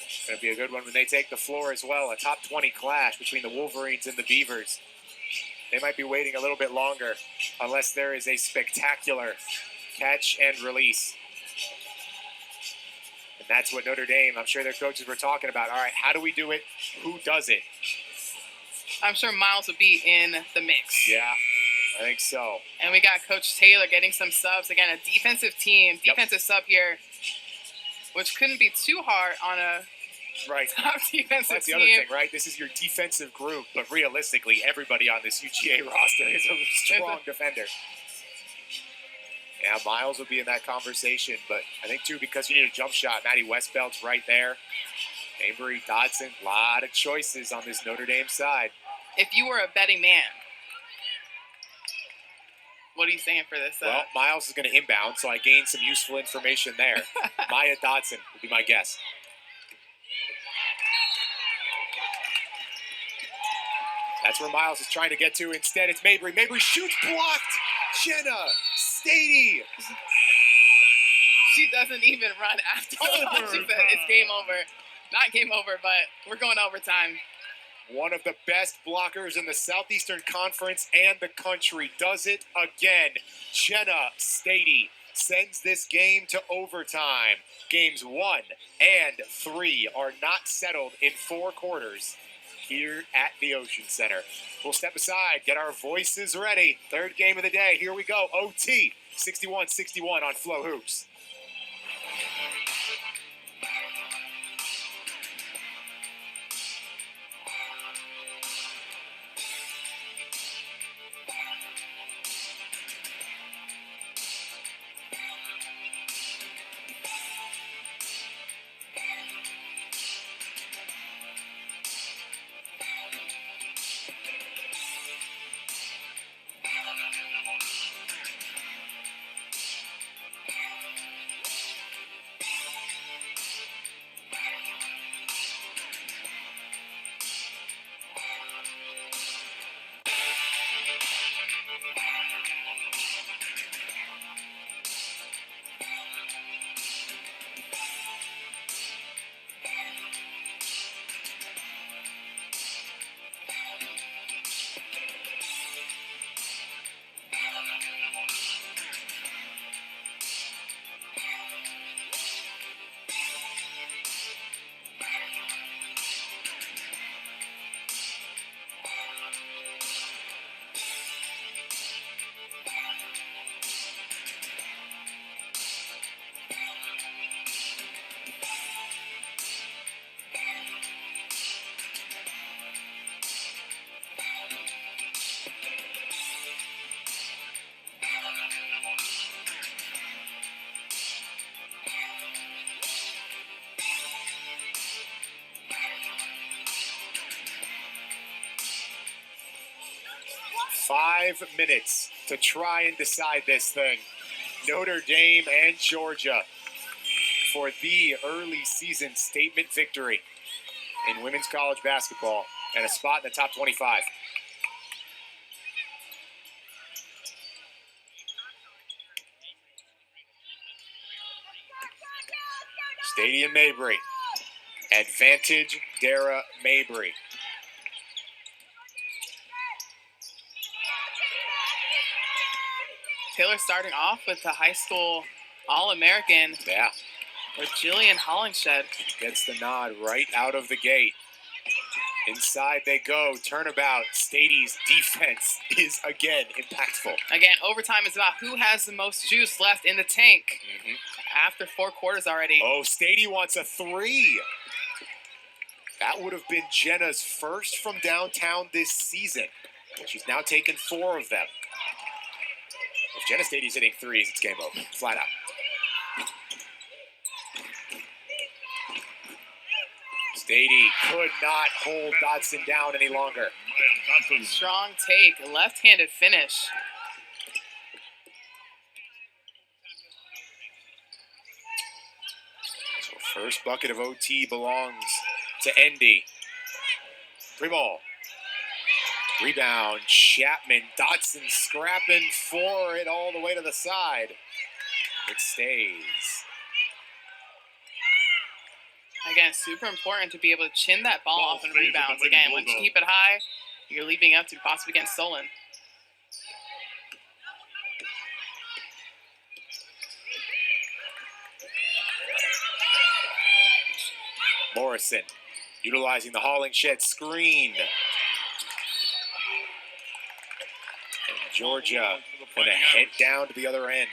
It's going to be a good one when they take the floor as well. A top 20 clash between the Wolverines and the Beavers. They might be waiting a little bit longer unless there is a spectacular catch and release. And that's what Notre Dame, I'm sure their coaches were talking about. All right, how do we do it? Who does it? I'm sure Miles will be in the mix. Yeah, I think so. And we got Coach Taylor getting some subs. Again, a defensive team, defensive sub here, which couldn't be too hard on a top defensive That's the team. other thing, right? This is your defensive group, but realistically, everybody on this UGA roster is a strong defender. Yeah, Miles will be in that conversation, but I think, too, because you need a jump shot, Maddie Westbelt's right there. Avery, Dodson, a lot of choices on this Notre Dame side. If you were a betting man, what are you saying for this? Well, Miles is going to inbound, so I gained some useful information there. Maya Dodson would be my guess. That's where Miles is trying to get to. Instead, it's Mabry. Mabry shoots, blocked. Jenna Stady. She doesn't even run after all. She said it's game over. Not game over, but we're going overtime. One of the best blockers in the Southeastern Conference and the country does it again. Jenna Stady sends this game to overtime. Games 1 and 3 are not settled in 4 quarters here at the Ocean Center. We'll step aside, get our voices ready. Third game of the day. Here we go. OT 61-61 on Flow Hoops. Five minutes to try and decide this thing. Notre Dame and Georgia for the early season statement victory in women's college basketball and a spot in the top 25. Stadium Mabry. Advantage Dara Mabry. Taylor starting off with the high school All-American. Yeah. With Jillian Hollingshed. Gets the nod right out of the gate. Inside they go. Turnabout. Stady's defense is again impactful. Again, overtime is about who has the most juice left in the tank after 4 quarters already. Oh, Stady wants a 3. That would have been Jenna's first from downtown this season. She's now taken 4 of them. If Jenna Stady's hitting 3s, it's game over. Flat out. Stady could not hold Dodson down any longer. Strong take, left-handed finish. So First bucket of OT belongs to Endy. Free ball. Rebound, Chapman, Dotson scrapping for it all the way to the side. It stays. Again, super important to be able to chin that ball off and rebounds. Again, once you keep it high, you're leaving up to possibly getting stolen. Morrison utilizing the hauling shed screen. And Georgia going to head down to the other end.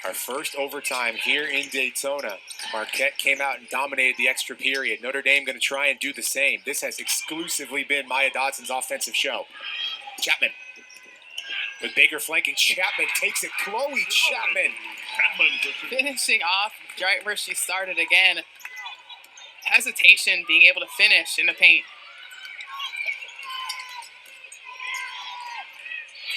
Our first overtime here in Daytona. Marquette came out and dominated the extra period. Notre Dame going to try and do the same. This has exclusively been Maya Dotson's offensive show. Chapman with Baker flanking. Chapman takes it. Chloe Chapman. Finishing off right where she started again. Hesitation being able to finish in the paint.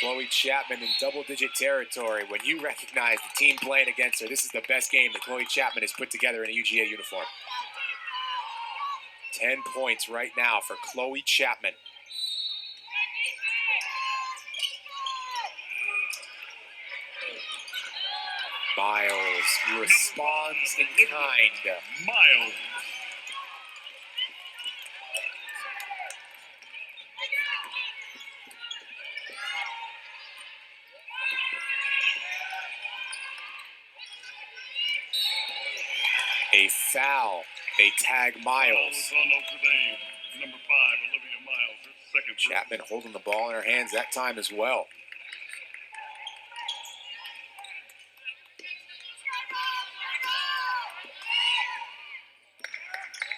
Chloe Chapman in double-digit territory. When you recognize the team playing against her, this is the best game that Chloe Chapman has put together in a UGA uniform. 10 points right now for Chloe Chapman. Miles responds in kind. Miles. A foul. They tag Miles. On Notre Dame. Number 5, Olivia Miles. Her second. Chapman holding the ball in her hands that time as well.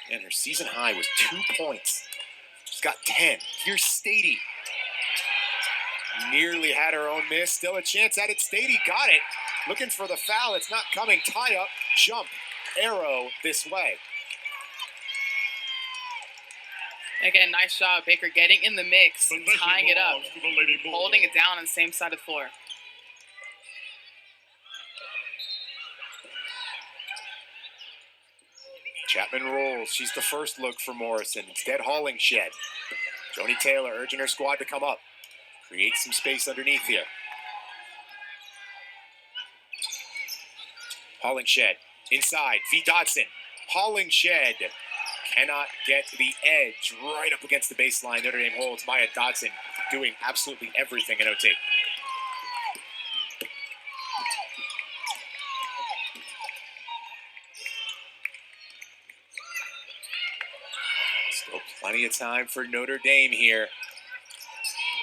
And her season high was 2 points. She's got 10. Here's Stady. Nearly had her own miss. Still a chance at it. Stady got it. Looking for the foul. It's not coming. Tie up. Jump. Arrow this way. Again, nice job, Baker, getting in the mix, tying it up, holding it down on the same side of the floor. Chapman rolls. She's the first look for Morrison. Instead, hauling shed. Joni Taylor urging her squad to come up. Create some space underneath here. Hauling shed. Inside, V. Dotson. Hauling shed. Cannot get the edge right up against the baseline. Notre Dame holds. Maya Dotson doing absolutely everything in OT. Still plenty of time for Notre Dame here.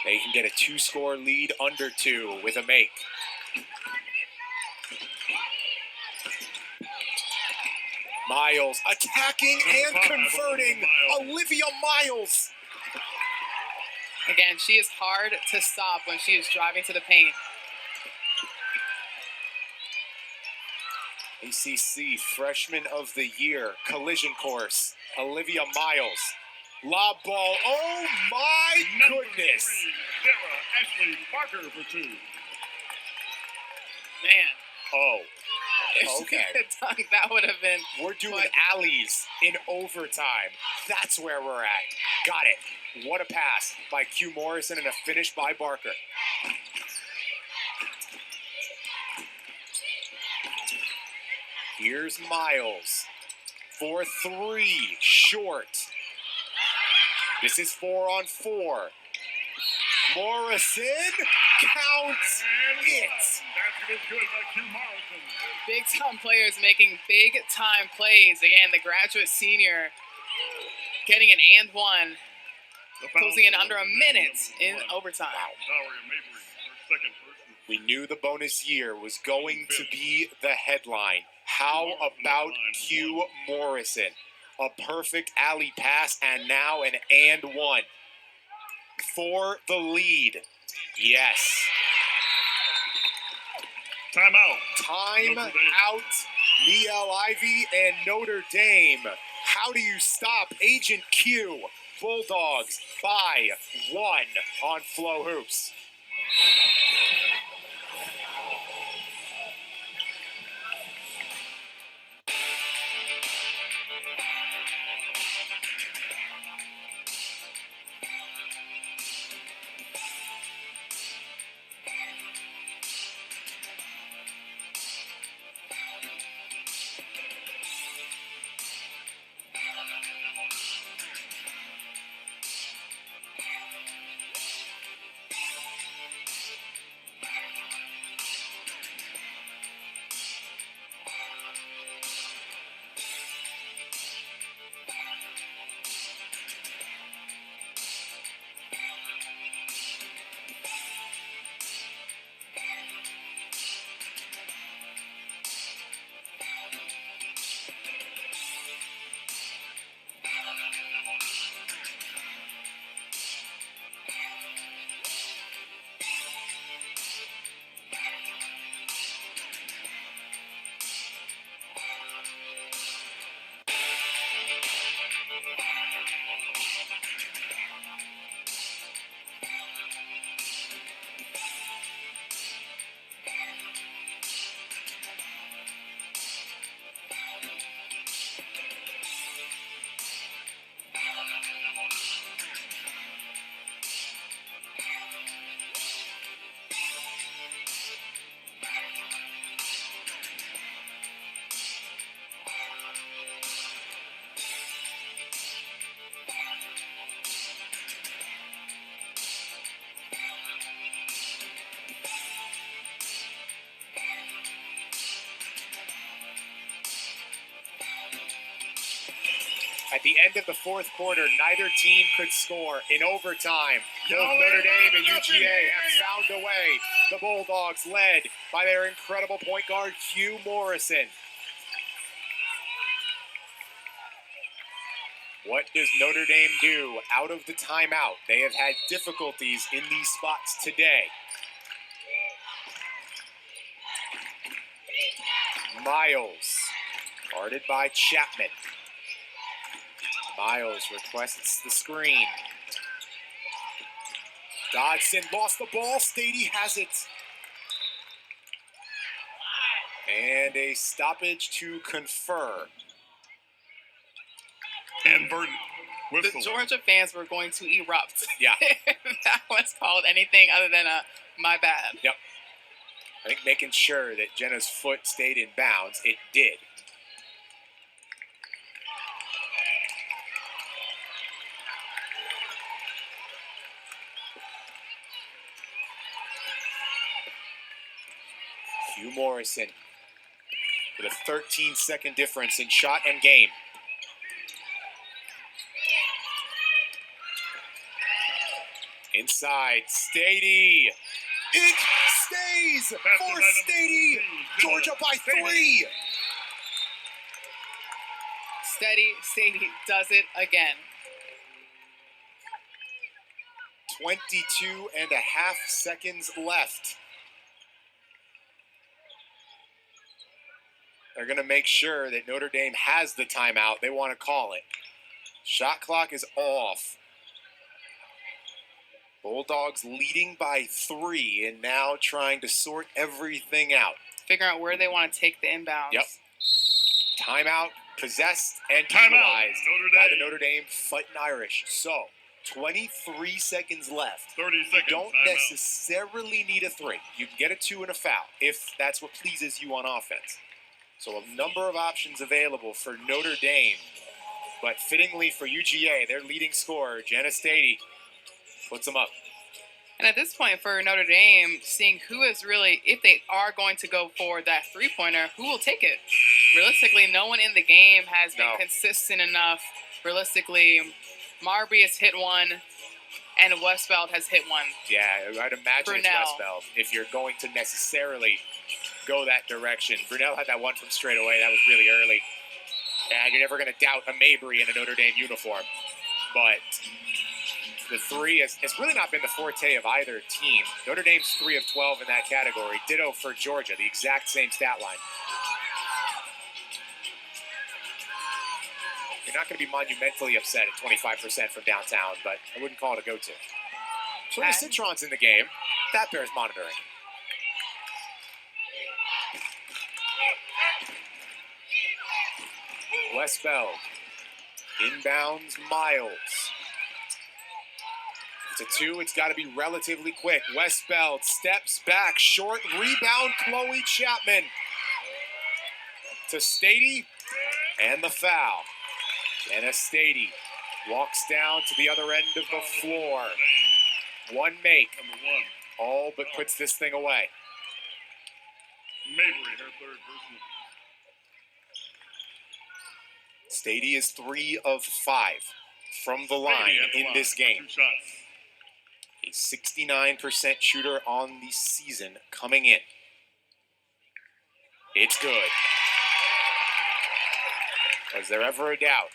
They can get a 2-score lead under 2 with a make. Miles attacking and converting. Olivia Miles. Again, she is hard to stop when she is driving to the paint. ACC Freshman of the Year, collision course, Olivia Miles. Lob ball, oh my goodness. Sarah Ashley Parker for 2. Man. Oh, If she okay. had done, that would have been... We're doing alleys in overtime. That's where we're at. Got it. What a pass by Q Morrison and a finish by Barker. Here's Miles for 3, short. This is 4 on 4. Morrison counts it. Basket is good by Q Morrison. Big time players making big time plays. Again, the graduate senior getting an and one, closing in under a minute in overtime. Daria Mabry, her second person. We knew the bonus year was going to be the headline. How about Q Morrison? A perfect alley pass and now an and one for the lead. Yes. Timeout. Time out. Niele Ivy and Notre Dame how do you stop Agent Q? Bulldogs by 1 on Flow Hoops. At the end of the fourth quarter, neither team could score in overtime. Both Notre Dame and UGA have found a way. The Bulldogs led by their incredible point guard, Hugh Morrison. What does Notre Dame do out of the timeout? They have had difficulties in these spots today. Miles, guarded by Chapman. Miles requests the screen. Dodson lost the ball. Stady has it. And a stoppage to confer. And Burton. The Georgia fans were going to erupt. Yeah. If that was called anything other than a my bad. Yep. I think making sure that Jenna's foot stayed in bounds, it did. Hugh Morrison with a 13-second difference in shot and game. Inside, Stady. It stays for Stady. Georgia by 3. Stady does it again. 22.5 seconds left. They're going to make sure that Notre Dame has the timeout. They want to call it. Shot clock is off. Bulldogs leading by 3 and now trying to sort everything out. Figure out where they want to take the inbounds. Yep. Timeout possessed and Timeout, utilized Notre by Dame. the Notre Dame Fighting Irish. So, 23 seconds left. 30 You seconds. don't timeout. necessarily need a 3. You can get a 2 and a foul if that's what pleases you on offense. So a number of options available for Notre Dame. But fittingly for UGA, their leading scorer, Jenna Stady, puts them up. And at this point for Notre Dame, seeing who is really, if they are going to go for that three-pointer, who will take it? Realistically, no one in the game has been consistent enough. Realistically, Marbury has hit one, and Westbeld has hit one. Yeah, I'd imagine Brunel. it's Westbeld if you're going to necessarily go that direction. Brunel had that one from straight away. That was really early. And you're never going to doubt a Mabry in a Notre Dame uniform. But the 3 has really not been the forte of either team. Notre Dame's 3 of 12 in that category. Ditto for Georgia, the exact same stat line. You're not going to be monumentally upset at 25% from downtown, but I wouldn't call it a go-to. So the Citron's in the game. That bears monitoring. Westbeld. Inbounds Miles. It's a 2. It's got to be relatively quick. Westbeld steps back. Short rebound. Chloe Chapman. To Stady. And the foul. Jenna Stady walks down to the other end of the floor. One make. All but puts this thing away. Mabry, her third personal. Stady is 3 of 5 from the line in this game. 2 shots. A 69% shooter on the season coming in. It's good. Was there ever a doubt?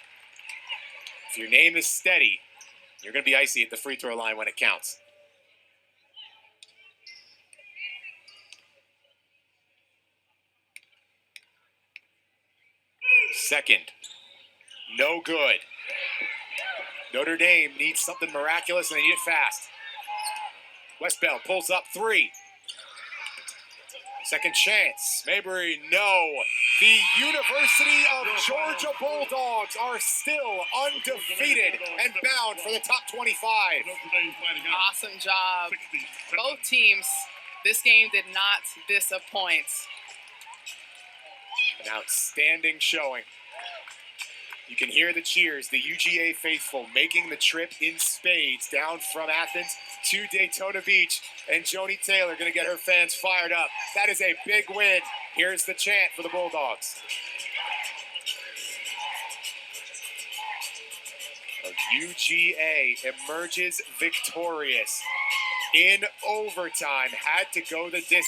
If your name is Steady, you're going to be icy at the free throw line when it counts. Second. No good. Notre Dame needs something miraculous, and they need it fast. Westbeld pulls up 3. Second chance. Mabry, no. The University of Georgia Bulldogs are still undefeated and bound for the top 25. Awesome job. Both teams, this game did not disappoint. An outstanding showing. You can hear the cheers, the UGA faithful making the trip in spades down from Athens to Daytona Beach. And Joni Taylor going to get her fans fired up. That is a big win. Here's the chant for the Bulldogs. UGA emerges victorious in overtime. Had to go the distance.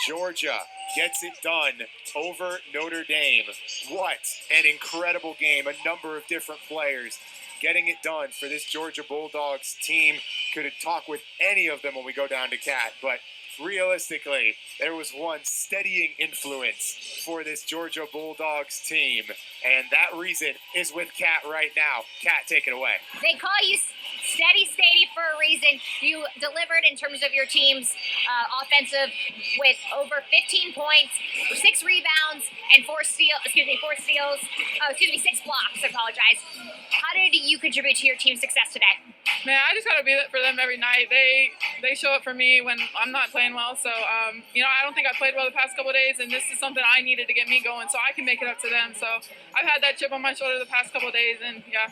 Georgia gets it done over Notre Dame. What an incredible game. A number of different players getting it done for this Georgia Bulldogs team. Could talk with any of them when we go down to Cat, but realistically, there was one steadying influence for this Georgia Bulldogs team, and that reason is with Cat right now. Cat, take it away. They call you Steady Stady for a reason. You delivered in terms of your team's offensive with over 15 points, 6 rebounds, and 6 blocks. I apologize. How did you contribute to your team's success today? Man, I just gotta be there for them every night. They show up for me when I'm not playing well. So, I don't think I played well the past couple of days, and this is something I needed to get me going so I can make it up to them. So I've had that chip on my shoulder the past couple of days, and yeah.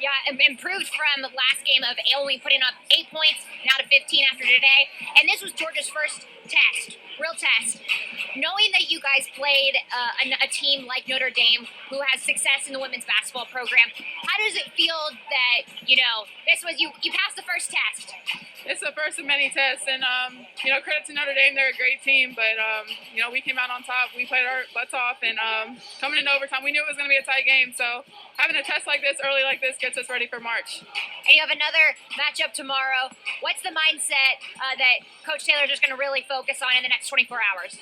Yeah, improved from the last game of only putting up 8 points, now to 15 after today. And this was Georgia's first test, real test. Knowing that you guys played a team like Notre Dame who has success in the women's basketball program, how does it feel that, this was you passed the first test? It's the first of many tests, and credit to Notre Dame, they're a great team, but we came out on top. We played our butts off, and coming into overtime, we knew it was going to be a tight game. So having a test like this, early like this, gets us ready for March. And you have another matchup tomorrow. What's the mindset that Coach Taylor is just going to really focus on in the next 24 hours?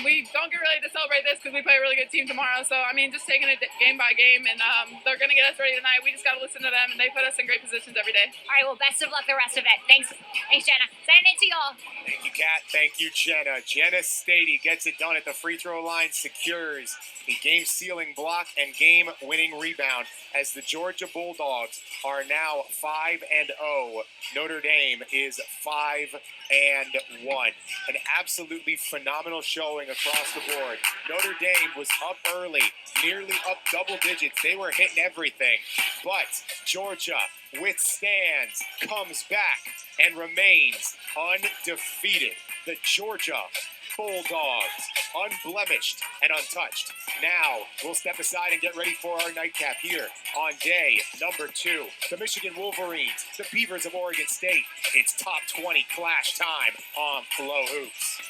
We don't get ready to celebrate this because we play a really good team tomorrow. So just taking it game by game, and they're going to get us ready tonight. We just got to listen to them, and they put us in great positions every day. All right. Well, best of luck the rest of it. Thanks, Jenna. Sending it to y'all. Thank you, Kat. Thank you, Jenna. Jenna Stady gets it done at the free throw line, secures the game-sealing block and game-winning rebound as the Georgia Bulldogs are now 5-0. Notre Dame is 5-1. An absolutely phenomenal showing across the board. Notre Dame was up early, nearly up double digits. They were hitting everything, but Georgia withstands, comes back, and remains undefeated. The Georgia Bulldogs, unblemished and untouched. Now, we'll step aside and get ready for our nightcap here on day number 2. The Michigan Wolverines, the Beavers of Oregon State. It's top 20 clash time on Flow Hoops.